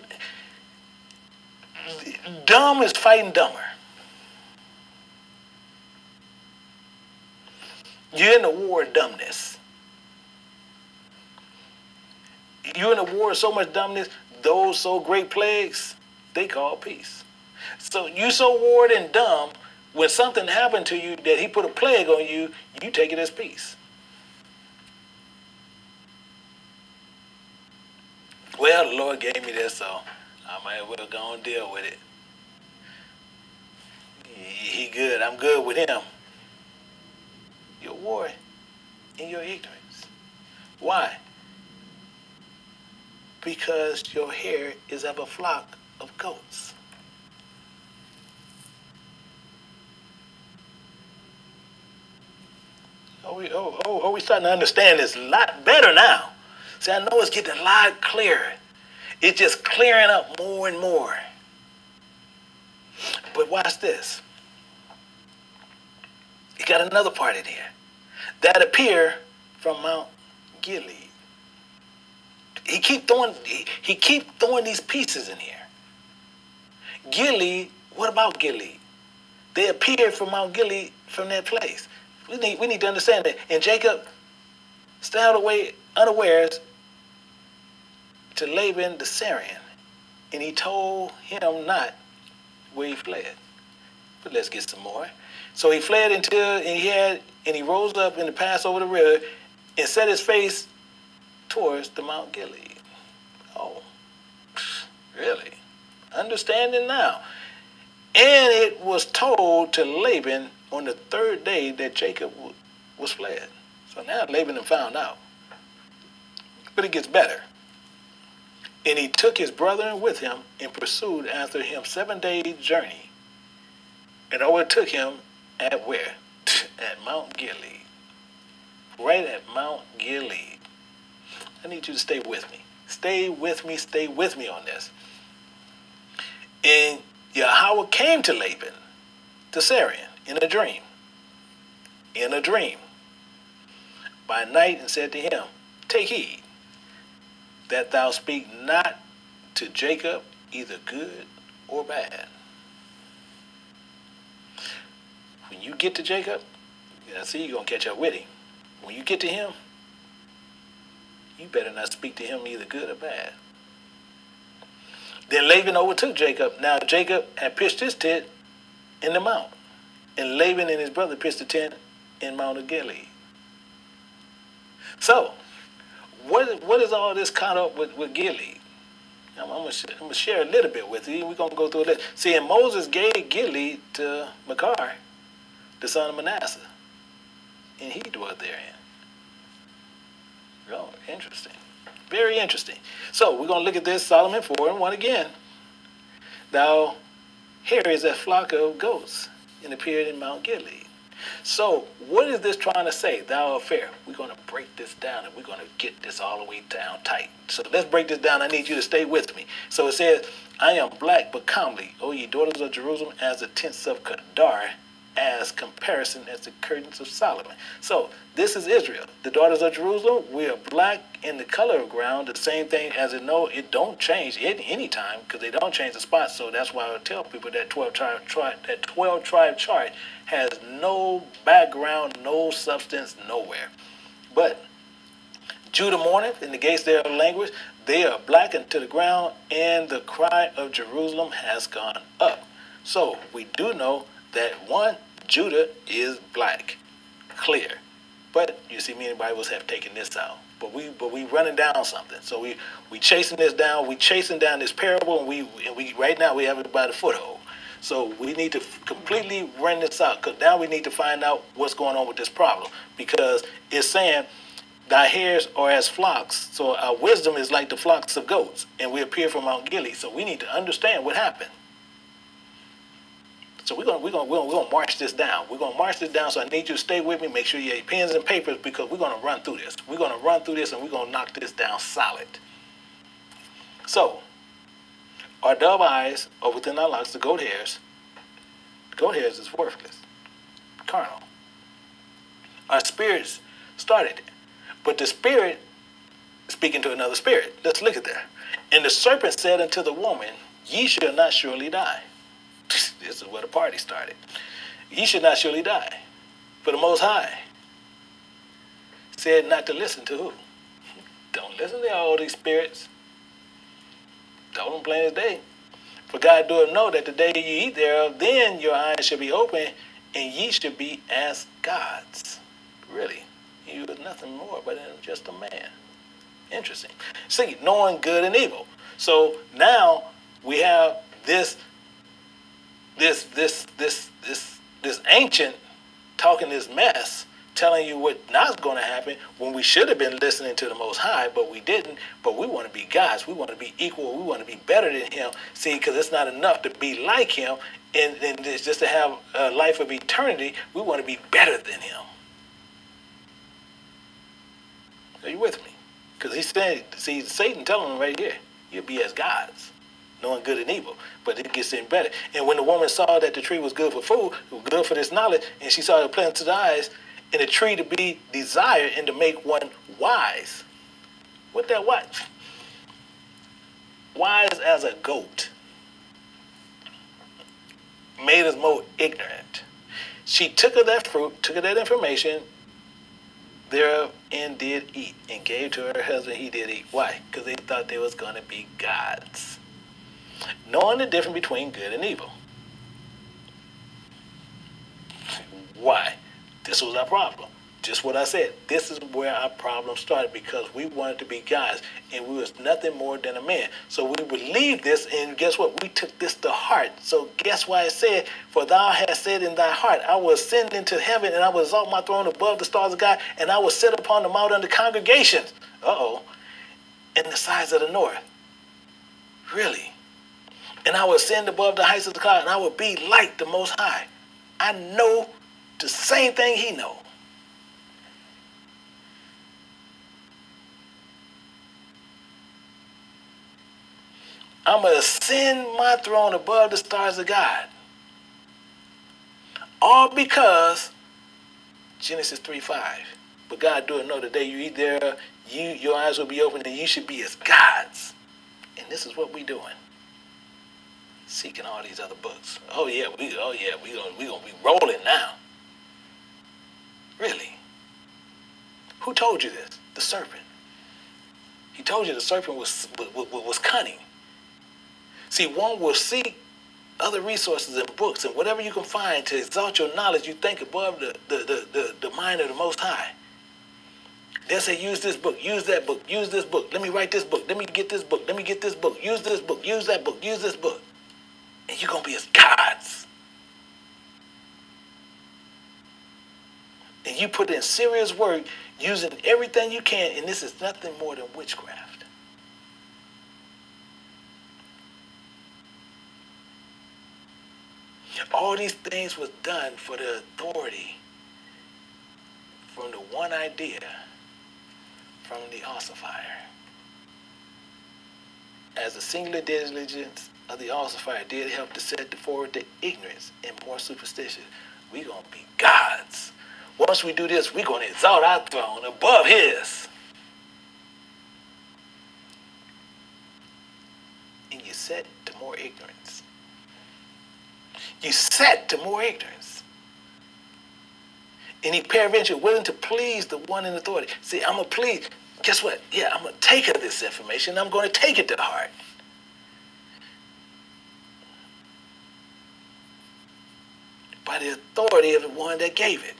dumb is fighting dumber. You're in the war of dumbness. You're in a war of so much dumbness, those so great plagues, they call peace. So you so warred and dumb, when something happened to you that he put a plague on you, you take it as peace. Well, the Lord gave me this, so I might as well go and deal with it. He good. I'm good with him. You're warring in your ignorance. Why? Because your hair is of a flock of goats. Are we starting to understand this a lot better now? See, I know it's getting a lot clearer. It's just clearing up more and more. But watch this. You got another part in here. That appear from Mount Gilead. He keep throwing these pieces in here. Gilead, what about Gilead? They appeared from Mount Gilead from that place. We need to understand that. And Jacob stowed away unawares to Laban the Syrian, and he told him not where he fled. But let's get some more. So he fled until he rose up and passed over the river and set his face towards the Mount Gilead. Oh, really? Understanding now. And it was told to Laban on the third day that Jacob was fled. So now Laban had found out. But it gets better. And he took his brethren with him and pursued after him 7 days' journey, and overtook him at where? At Mount Gilead. Right at Mount Gilead. I need you to stay with me. Stay with me on this. And Yahweh came to Laban, the Syrian, in a dream, by night, and said to him, take heed that thou speak not to Jacob either good or bad. When you get to Jacob, I see you're going to catch up with him. When you get to him, you better not speak to him either good or bad. Then Laban overtook Jacob. Now Jacob had pitched his tent in the mount, and Laban and his brother pitched the tent in Mount of Gilead. So, what is all this caught up with Gilead? I'm going to share a little bit with you. We're going to go through it. See, and Moses gave Gilead to Machir, the son of Manasseh, and he dwelt therein. Oh, interesting. Very interesting. So we're going to look at this, Solomon 4:1 again. Thou here is a flock of goats and appeared in Mount Gilead. So what is this trying to say? Thou art fair. We're going to break this down, and we're going to get this all the way down tight. So let's break this down. I need you to stay with me. So it says, I am black but comely, O ye daughters of Jerusalem, as the tents of Kedar, as comparison as the curtains of Solomon. So this is Israel. The daughters of Jerusalem, we are black in the color of ground, the same thing as it don't change at any time, because they don't change the spot. So that's why I would tell people that 12 tribe chart has no background, no substance, nowhere. But Judah mourneth in the gates thereof language, they are black unto the ground, and the cry of Jerusalem has gone up. So we do know that one, Judah is black, clear. But you see, many Bibles have taken this out. But we running down something. So we chasing this down. We chasing down this parable, and we right now we have it by the foothold. So we need to completely run this out, because now we need to find out what's going on with this problem, because it's saying thy hairs are as flocks. So our wisdom is like the flocks of goats, and we appear from Mount Gilead. So we need to understand what happened. So we're gonna march this down. We're gonna march this down. So I need you to stay with me. Make sure you have pens and papers, because we're gonna run through this. We're gonna run through this, and we're gonna knock this down solid. So our dove eyes are within our locks, the goat hairs, Goat hairs is worthless, carnal. Our spirits started it. But the spirit speaking to another spirit. Let's look at that. And the serpent said unto the woman, ye shall not surely die. This is where the party started. Ye shall not surely die. For the Most High said not to listen to who? Don't listen to all these spirits. Told them plain as day. For God doeth know that the day you eat thereof, then your eyes shall be open, and ye shall be as gods. Really, he was nothing more but just a man. Interesting. See, knowing good and evil. So now we have this ancient talking this mess, telling you what not going to happen when we should have been listening to the Most High, but we didn't. But we want to be gods. We want to be equal. We want to be better than him. See, because it's not enough to be like him and it's just to have a life of eternity. We want to be better than him. Are you with me? Because he said, see, Satan telling him right here, you'll be as gods, knowing good and evil. But it gets in better. And when the woman saw that the tree was good for food, good for this knowledge, and she saw the plant to the eyes, and the tree to be desired and to make one wise. What that what? Wise as a goat. Made us more ignorant. She took of that fruit, took of that information thereof, and did eat, and gave to her husband, he did eat. Why? Because they thought they was going to be gods. Knowing the difference between good and evil. Why? This was our problem. Just what I said. This is where our problem started, because we wanted to be gods, and we was nothing more than a man. So we believed this, and guess what? We took this to heart. So guess why it said, for thou hast said in thy heart, I will ascend into heaven, and I will exalt my throne above the stars of God, and I will sit upon the mount under congregations. In the sides of the north. Really? And I will ascend above the heights of the cloud, and I will be like the Most High. I know the same thing he know. I'm going to ascend my throne above the stars of God. All because Genesis 3:5. But God doeth know the day you eat thereof, your eyes will be opened, and you should be as gods. And this is what we doing. Seeking all these other books. We gonna be rolling now. Really? Who told you this? The serpent. He told you the serpent was cunning. See, one will seek other resources and books and whatever you can find to exalt your knowledge you think above the mind of the Most High. They'll say, use this book, use that book, use this book. Let me write this book. Let me get this book. Let me get this book. Use this book. Use that book. Use this book. And you're going to be as gods. And you put in serious work using everything you can, and this is nothing more than witchcraft. All these things was done for the authority from the one idea from the ossifier. As the singular diligence of the ossifier did help to set forward the ignorance and more superstition, we're going to be gods. Once we do this, we're going to exalt our throne above his. And you set to more ignorance. You set to more ignorance. And he peradventure willing to please the one in authority. See, I'm going to please. Guess what? Yeah, I'm going to take of this information. I'm going to take it to heart. By the authority of the one that gave it.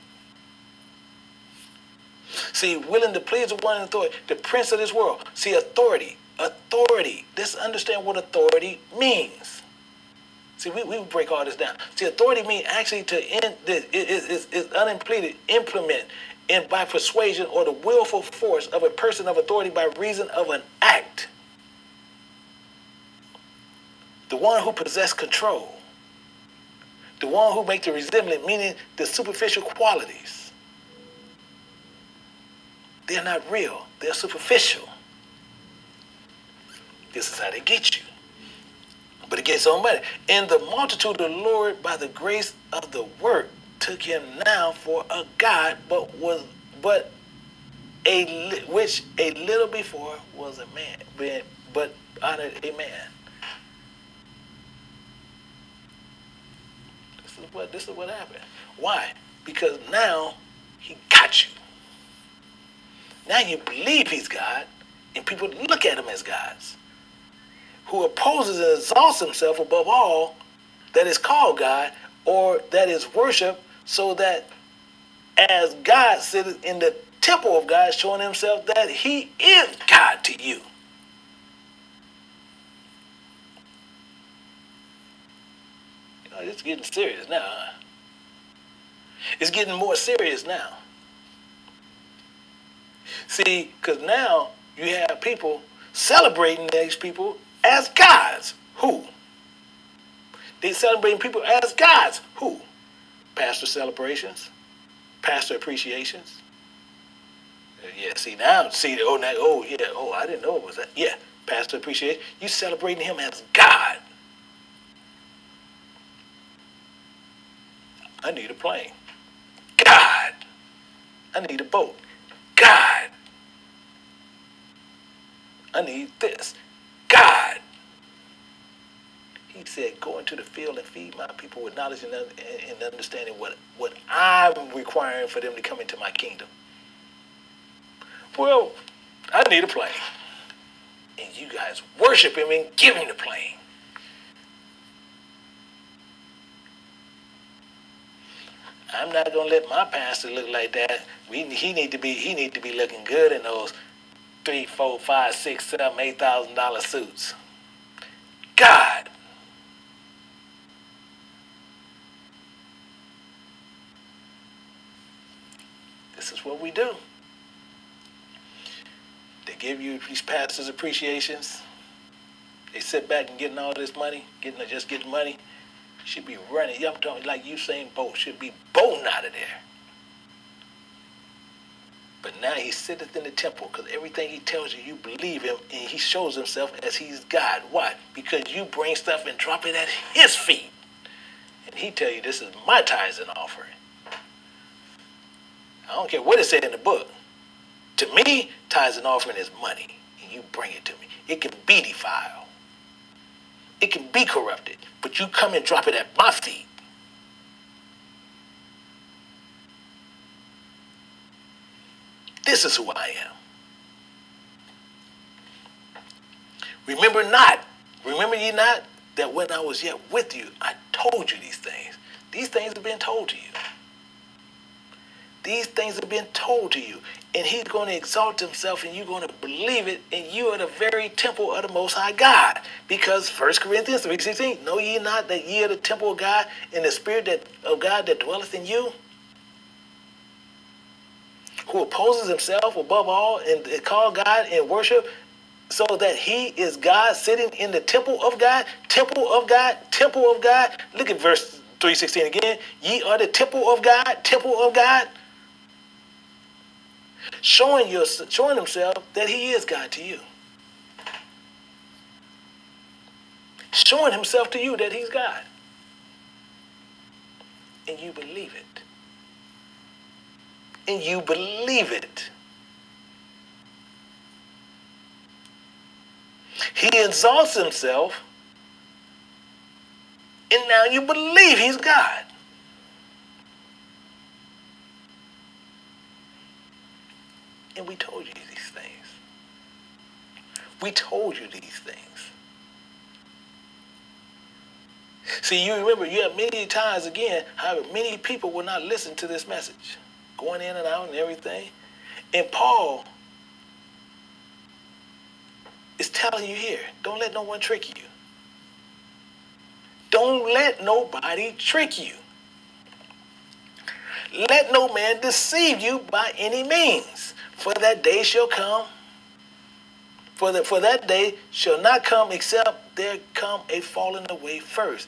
See, willing to please the one in authority, the prince of this world. See, authority. Authority. Let's understand what authority means. See, we break all this down. See, authority means actually to is unimpeded, implement, and by persuasion or the willful force of a person of authority by reason of an act. The one who possesses control. The one who makes the resemblance, meaning the superficial qualities. They're not real. They're superficial. This is how they get you. But it gets on better. And the multitude of the Lord by the grace of the work took him now for a God, but which a little before was a man, but honored a man. This is what happened. Why? Because now he got you. Now you believe he's God, and people look at him as gods. Who opposes and exalts himself above all that is called God or that is worship, so that as God sitteth in the temple of God, showing himself that he is God to you. You know, it's getting serious now. Huh? It's getting more serious now. See, because now you have people celebrating these people as gods. Who? They celebrating people as gods. Who? Pastor celebrations, pastor appreciations. Yeah, see now, I didn't know it was that. Yeah, pastor appreciation. You celebrating him as God. I need a plane. God. I need a boat. God. I need this. God. He said, go into the field and feed my people with knowledge and understanding what I'm requiring for them to come into my kingdom. Well, I need a plane. And you guys worship him and give him the plane. I'm not gonna let my pastor look like that. He need to be looking good in those $3, $4, $5, $6, $7, $8,000 suits. God. This is what we do. They give you these pastors' appreciations. They sit back and getting all this money, getting money. Should be running. I'm talking like Usain Bolt should be bolting out of there. But now he sitteth in the temple because everything he tells you, you believe him, and he shows himself as he's God. Why? Because you bring stuff and drop it at his feet. And he tell you, this is my tithes and offering. I don't care what it said in the book. To me, tithes and offering is money, and you bring it to me. It can be defiled. It can be corrupted, but you come and drop it at my feet. This is who I am. Remember ye not, that when I was yet with you, I told you these things. These things have been told to you. These things have been told to you. And he's going to exalt himself, and you're going to believe it, and you are the very temple of the Most High God. Because 1 Corinthians 3:16, know ye not that ye are the temple of God, and the Spirit of God that dwelleth in you? Who opposes himself above all and call God and worship, so that he is God sitting in the temple of God, temple of God, temple of God. Look at verse 3:16 again. Ye are the temple of God, temple of God. Showing himself that he is God to you. Showing himself to you that he's God. And you believe it. And you believe it. He exalts himself, and now you believe he's God. And we told you these things. We told you these things. See, you remember, you have many times again, how many people will not listen to this message. Going in and out and everything. And Paul is telling you here, don't let no one trick you. Don't let nobody trick you. Let no man deceive you by any means. For that day shall come. For that day shall not come except there come a falling away first,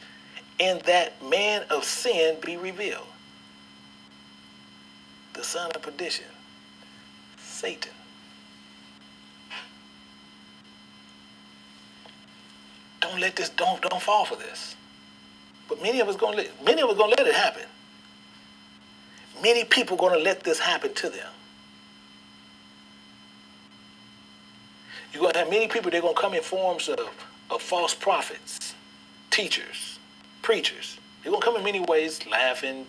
and that man of sin be revealed. The son of perdition, Satan. don't let this, don't fall for this. But many of us gonna let it happen. Many people gonna let this happen to them. You're gonna have many people. They're gonna come in forms of false prophets, teachers, preachers. They're gonna come in many ways, laughing,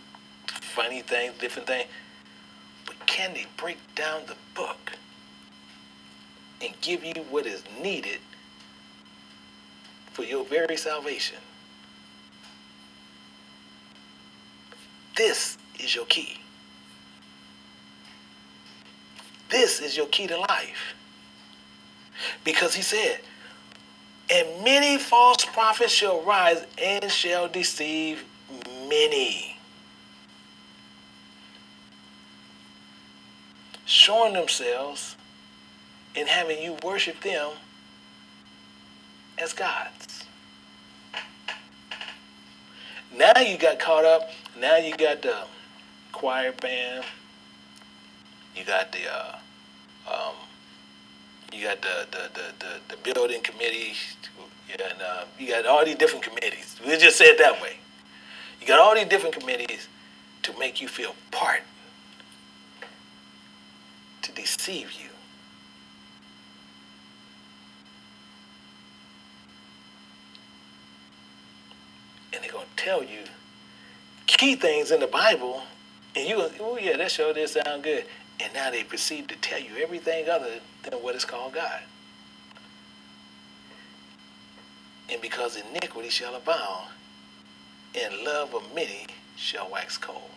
funny things, different things. But can they break down the book and give you what is needed for your very salvation? This is your key. This is your key to life. Because he said, and many false prophets shall rise and shall deceive many, showing themselves and having you worship them as gods. Now you got caught up. Now you got the choir band. You got the building committee, and you got all these different committees. We'll just say it that way. You got all these different committees to make you feel part, to deceive you. And they're going to tell you key things in the Bible, and you go, oh yeah, that sure did sound good. And now they proceed to tell you everything other than what is called God. And because iniquity shall abound, and love of many shall wax cold.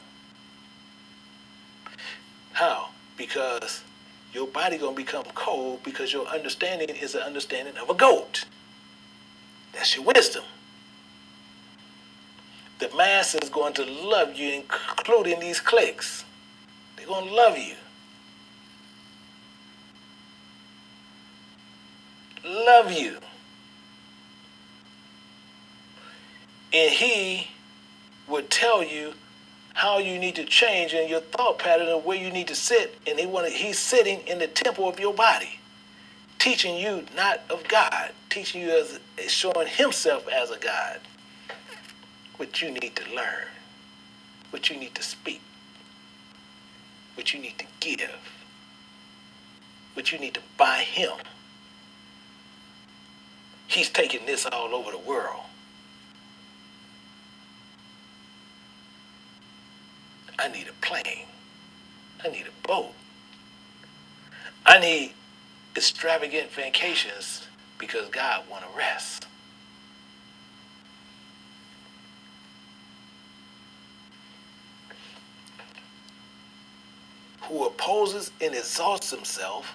How? Because your body going to become cold because your understanding is an understanding of a goat. That's your wisdom. The mass is going to love you, including these cliques. They're going to love you. Love you. And he would tell you how you need to change in your thought pattern of where you need to sit. And he's sitting in the temple of your body, teaching you not of God, teaching you as showing himself as a God. What you need to learn, what you need to speak, what you need to give, what you need to buy him. He's taking this all over the world. I need a plane. I need a boat. I need extravagant vacations because God wants to rest. Who opposes and exalts himself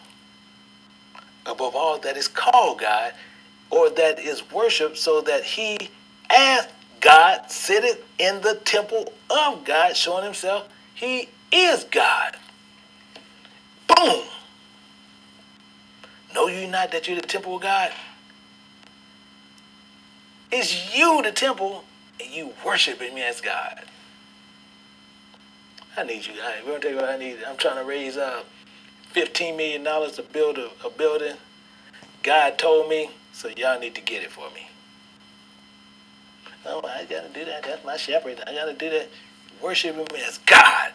above all that is called God or that is worshipped, so that he as God sitteth in the temple of God, showing himself he is God. Boom! Know you not that you're the temple of God? It's you the temple, and you worshiping me as God. I need you. I'm going to tell you what I need. I'm trying to raise $15 million to build a building. God told me, so y'all need to get it for me. Oh, I got to do that. That's my shepherd. I got to do that. Worship him as God.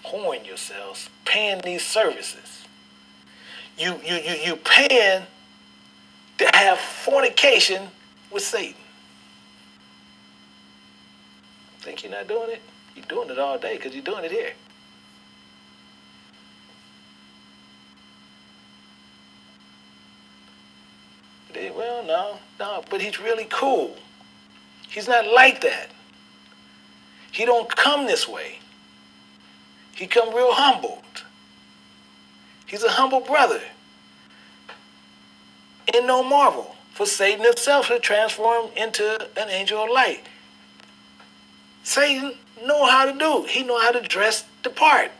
Whoring yourselves, paying these services. You paying to have fornication with Satan. Think you're not doing it? You're doing it all day because you're doing it here. Well, no, but he's really cool. He's not like that. He don't come this way. He come real humbled. He's a humble brother. And no marvel, for Satan himself to transform into an angel of light. Satan know how to do. He know how to dress the part.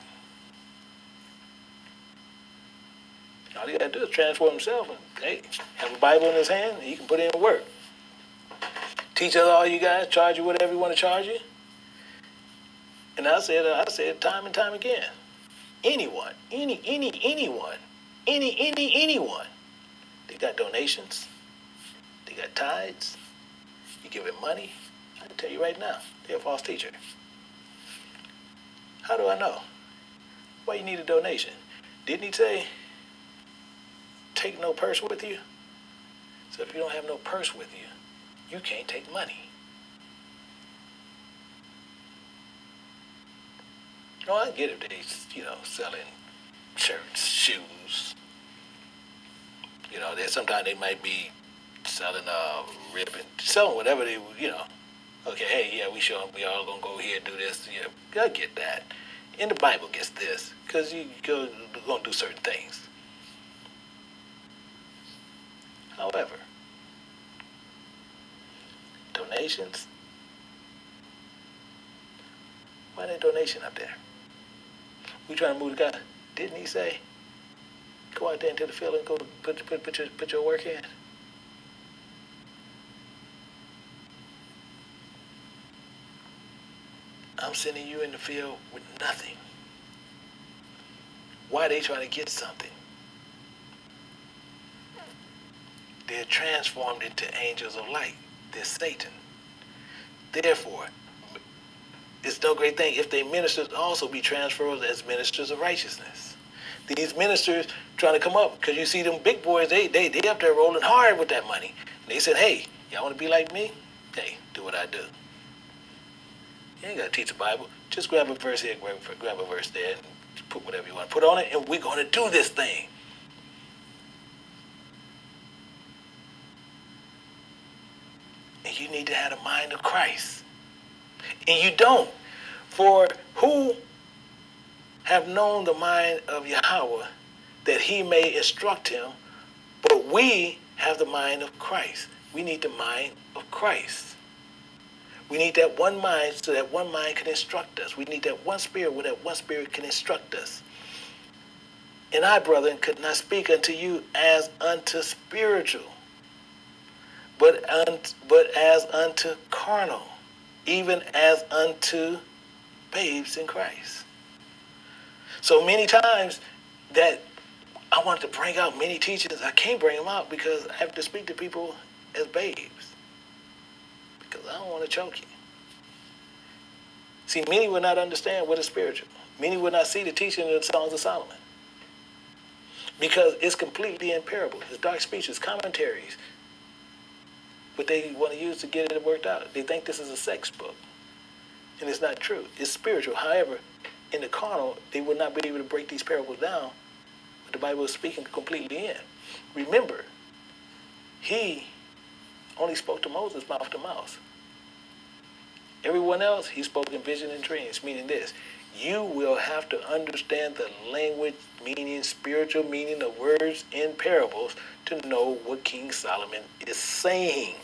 All he got to do is transform himself. And, hey, have a Bible in his hand, and he can put in work. Teach us all you guys, charge you whatever you want to charge you. And I said time and time again. Anyone, anyone, anyone They got donations. They got tithes. You give it money. I can tell you right now, they're a false teacher. How do I know? Why you need a donation? Didn't he say, take no purse with you? So if you don't have no purse with you, you can't take money. No, I get it. They, selling shirts, shoes. Sometimes they might be selling ribbon, selling whatever they, Okay, hey, yeah, we all gonna go here and do this. Yeah, I get that. And the Bible gets this, because you're gonna do certain things. However, donations. Why that donation up there? We trying to move to God. Didn't he say, go out there into the field and go put your work in? I'm sending you in the field with nothing. Why are they trying to get something? They're transformed into angels of light. They're Satan. Therefore, it's no great thing if their ministers also be transferred as ministers of righteousness. These ministers trying to come up, because you see them big boys, they up there rolling hard with that money. And they said, hey, y'all want to be like me? Hey, do what I do. You ain't got to teach the Bible. Just grab a verse here, grab a verse there, and put whatever you want to put on it, and we're going to do this thing. And you need to have the mind of Christ. And you don't. For who have known the mind of Yahweh, that he may instruct him, but we have the mind of Christ. We need the mind of Christ. We need that one mind so that one mind can instruct us. We need that one spirit where that one spirit can instruct us. And I, brethren, could not speak unto you as unto spiritual, but as unto carnal, even as unto babes in Christ. So many times that I want to bring out many teachings, I can't bring them out because I have to speak to people as babes. Because I don't want to choke you. See, many will not understand what is spiritual. Many will not see the teaching of the Songs of Solomon. Because it's completely in parables. It's dark speeches, commentaries. What they want to use to get it worked out. They think this is a sex book. And it's not true. It's spiritual. However, in the carnal, they would not be able to break these parables down. But the Bible is speaking completely in. Remember, he only spoke to Moses mouth to mouth. Everyone else, he spoke in vision and dreams, meaning this. You will have to understand the language, meaning, spiritual meaning of words in parables to know what King Solomon is saying.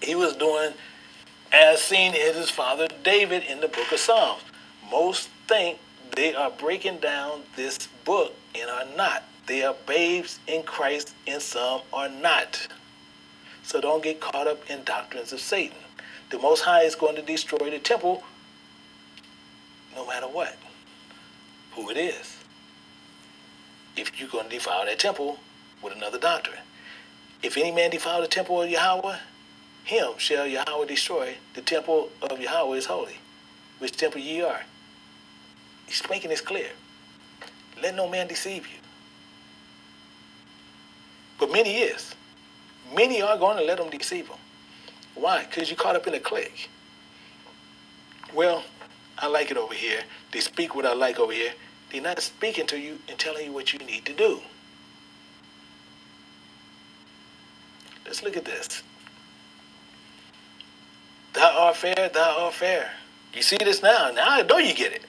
He was doing as seen in his father David in the book of Psalms. Most think they are breaking down this book and are not. They are babes in Christ and some are not. So don't get caught up in doctrines of Satan. The Most High is going to destroy the temple no matter what, who it is. If you're going to defile that temple with another doctrine. If any man defile the temple of Yahweh, him shall Yahweh destroy. The temple of Yahweh is holy, which temple ye are. He's making this clear. Let no man deceive you. But many is. Many are going to let them deceive them. Why? Because you're caught up in a clique. Well, I like it over here. They speak what I like over here. They're not speaking to you and telling you what you need to do. Let's look at this. Thou art fair, thou art fair. You see this now. Now I know you get it.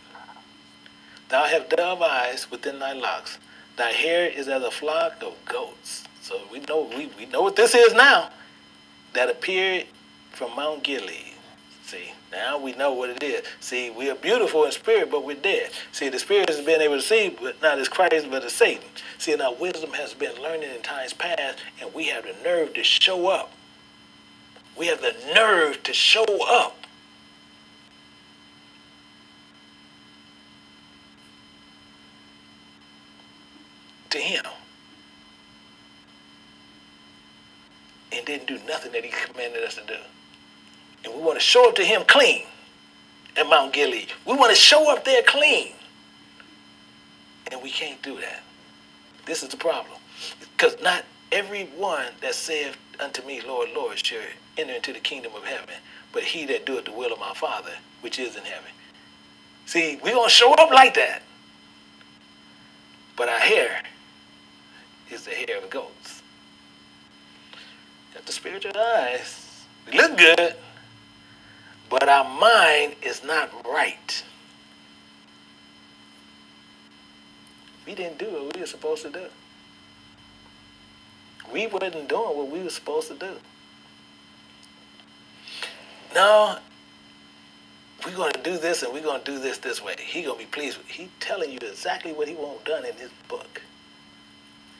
Thou have dove eyes within thy locks. Thy hair is as a flock of goats. So we know what this is now. That appeared from Mount Gilead. See, now we know what it is. See, we are beautiful in spirit, but we're dead. See, the spirit has been able to see, but not as Christ, but as Satan. See, now wisdom has been learning in times past, and we have the nerve to show up. We have the nerve to show up. To him. and didn't do nothing that he commanded us to do. And we want to show up to him clean at Mount Gilead. We want to show up there clean. And we can't do that. This is the problem. Because not everyone that saith unto me, Lord, Lord, shall enter into the kingdom of heaven, but he that doeth the will of my Father, which is in heaven. See, we're going to show up like that. But our hair is the hair of the goats. Got the spiritual eyes. We look good, but our mind is not right. We didn't do what we were supposed to do. We wasn't doing what we were supposed to do. No, we're going to do this and we're going to do this way. He's going to be pleased with it. He's telling you exactly what he wants done in his book.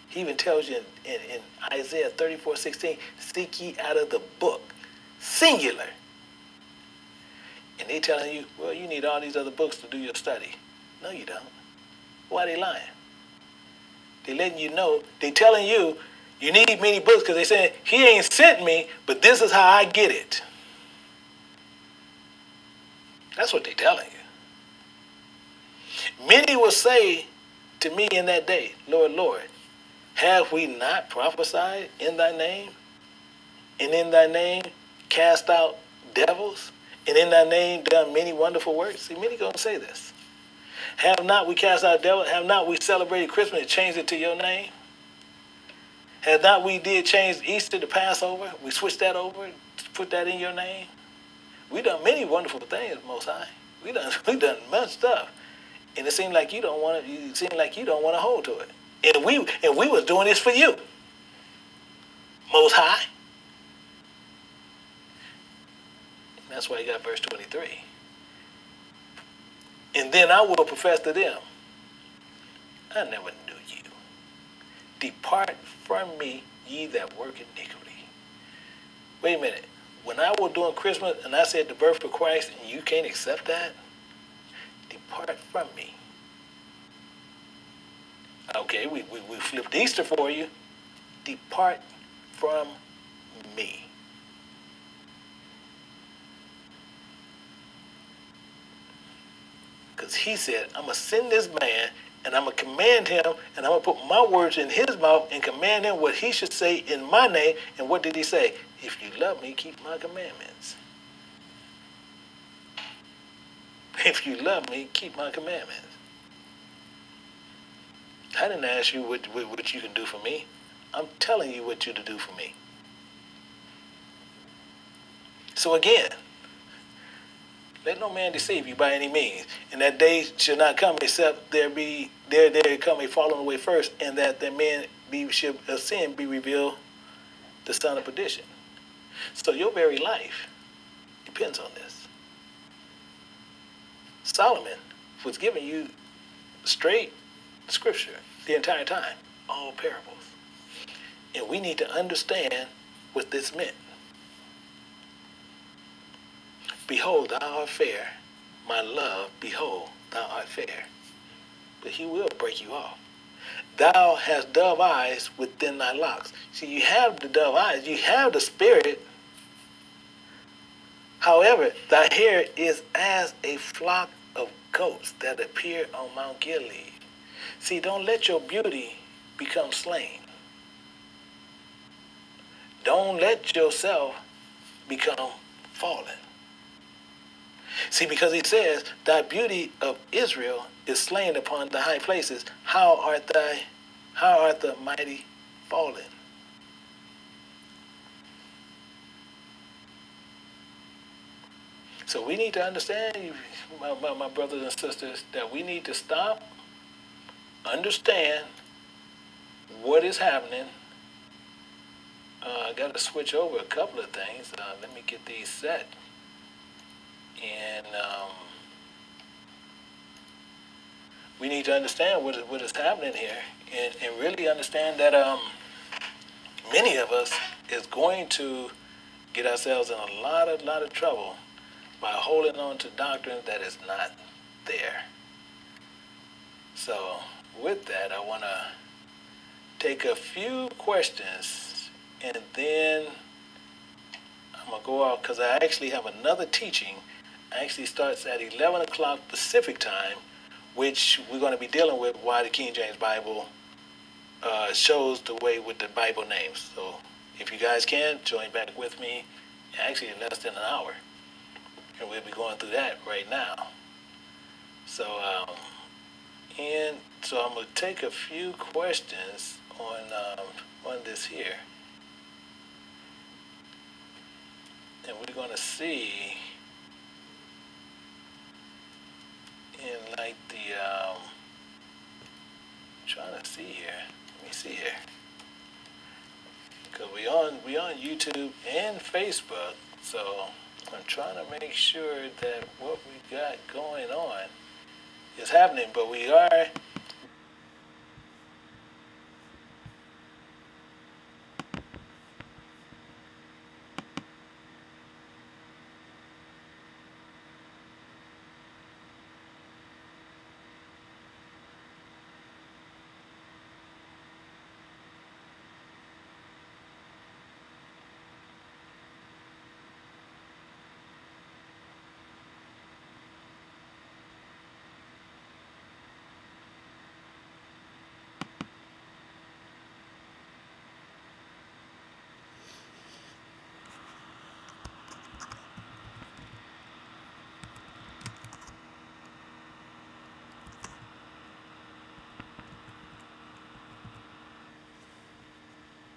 He even tells you in Isaiah 34:16, seek ye out of the book, singular. And they telling you, well, you need all these other books to do your study. No, you don't. Why are they lying? They letting you know, they telling you, you need many books because they saying, he ain't sent me, but this is how I get it. That's what they telling you. Many will say to me in that day, Lord, Lord, have we not prophesied in thy name? And in thy name cast out devils? And in thy name done many wonderful works? See, many going to say this. Have not we cast out devils? Have not we celebrated Christmas and changed it to your name? Have not we did change Easter to Passover? We switched that over, put that in your name? We done many wonderful things, Most High. We done much stuff. And it seemed like you don't want to. It seemed like you don't want to hold to it. And we was doing this for you, Most High. And that's why you got verse 23. And then I will profess to them, I never knew you. Depart from me, ye that work iniquity. Wait a minute. When I was doing Christmas and I said the birth of Christ and you can't accept that, depart from me. Okay, we flipped Easter for you. Depart from me. Because he said, I'm going to send this man and I'm going to command him and I'm going to put my words in his mouth and command him what he should say in my name. And what did he say? If you love me, keep my commandments. If you love me, keep my commandments. I didn't ask you what you can do for me. I'm telling you what you to do for me. So again, let no man deceive you by any means. And that day shall not come except there come a falling away first, and that the man should of sin be revealed, the son of perdition. So your very life depends on this. Solomon was giving you straight scripture the entire time, all parables. And we need to understand what this meant. Behold, thou art fair, my love, behold, thou art fair. But he will break you off. Thou hast dove eyes within thy locks. See, you have the dove eyes, you have the spirit. However, thy hair is as a flock of goats that appear on Mount Gilead. See, don't let your beauty become slain. Don't let yourself become fallen. See, because he says, thy beauty of Israel is slain upon the high places. How art the mighty fallen? So we need to understand, my brothers and sisters, that we need to stop, understand what is happening. I got to switch over a couple of things. Let me get these set. And we need to understand what is happening here, and really understand that many of us is going to get ourselves in a lot of trouble by holding on to doctrine that is not there. So with that, I want to take a few questions, and then I'm going to go off because I actually have another teaching. It actually starts at 11 o'clock Pacific time, which we're going to be dealing with why the King James Bible shows the way with the Bible names. So if you guys can, join back with me actually in less than an hour. And we'll be going through that right now. So, I'm going to take a few questions on this here. And we're going to see in like the, trying to see here. Let me see here. Because we on YouTube and Facebook, so I'm trying to make sure that what we got going on is happening. But we are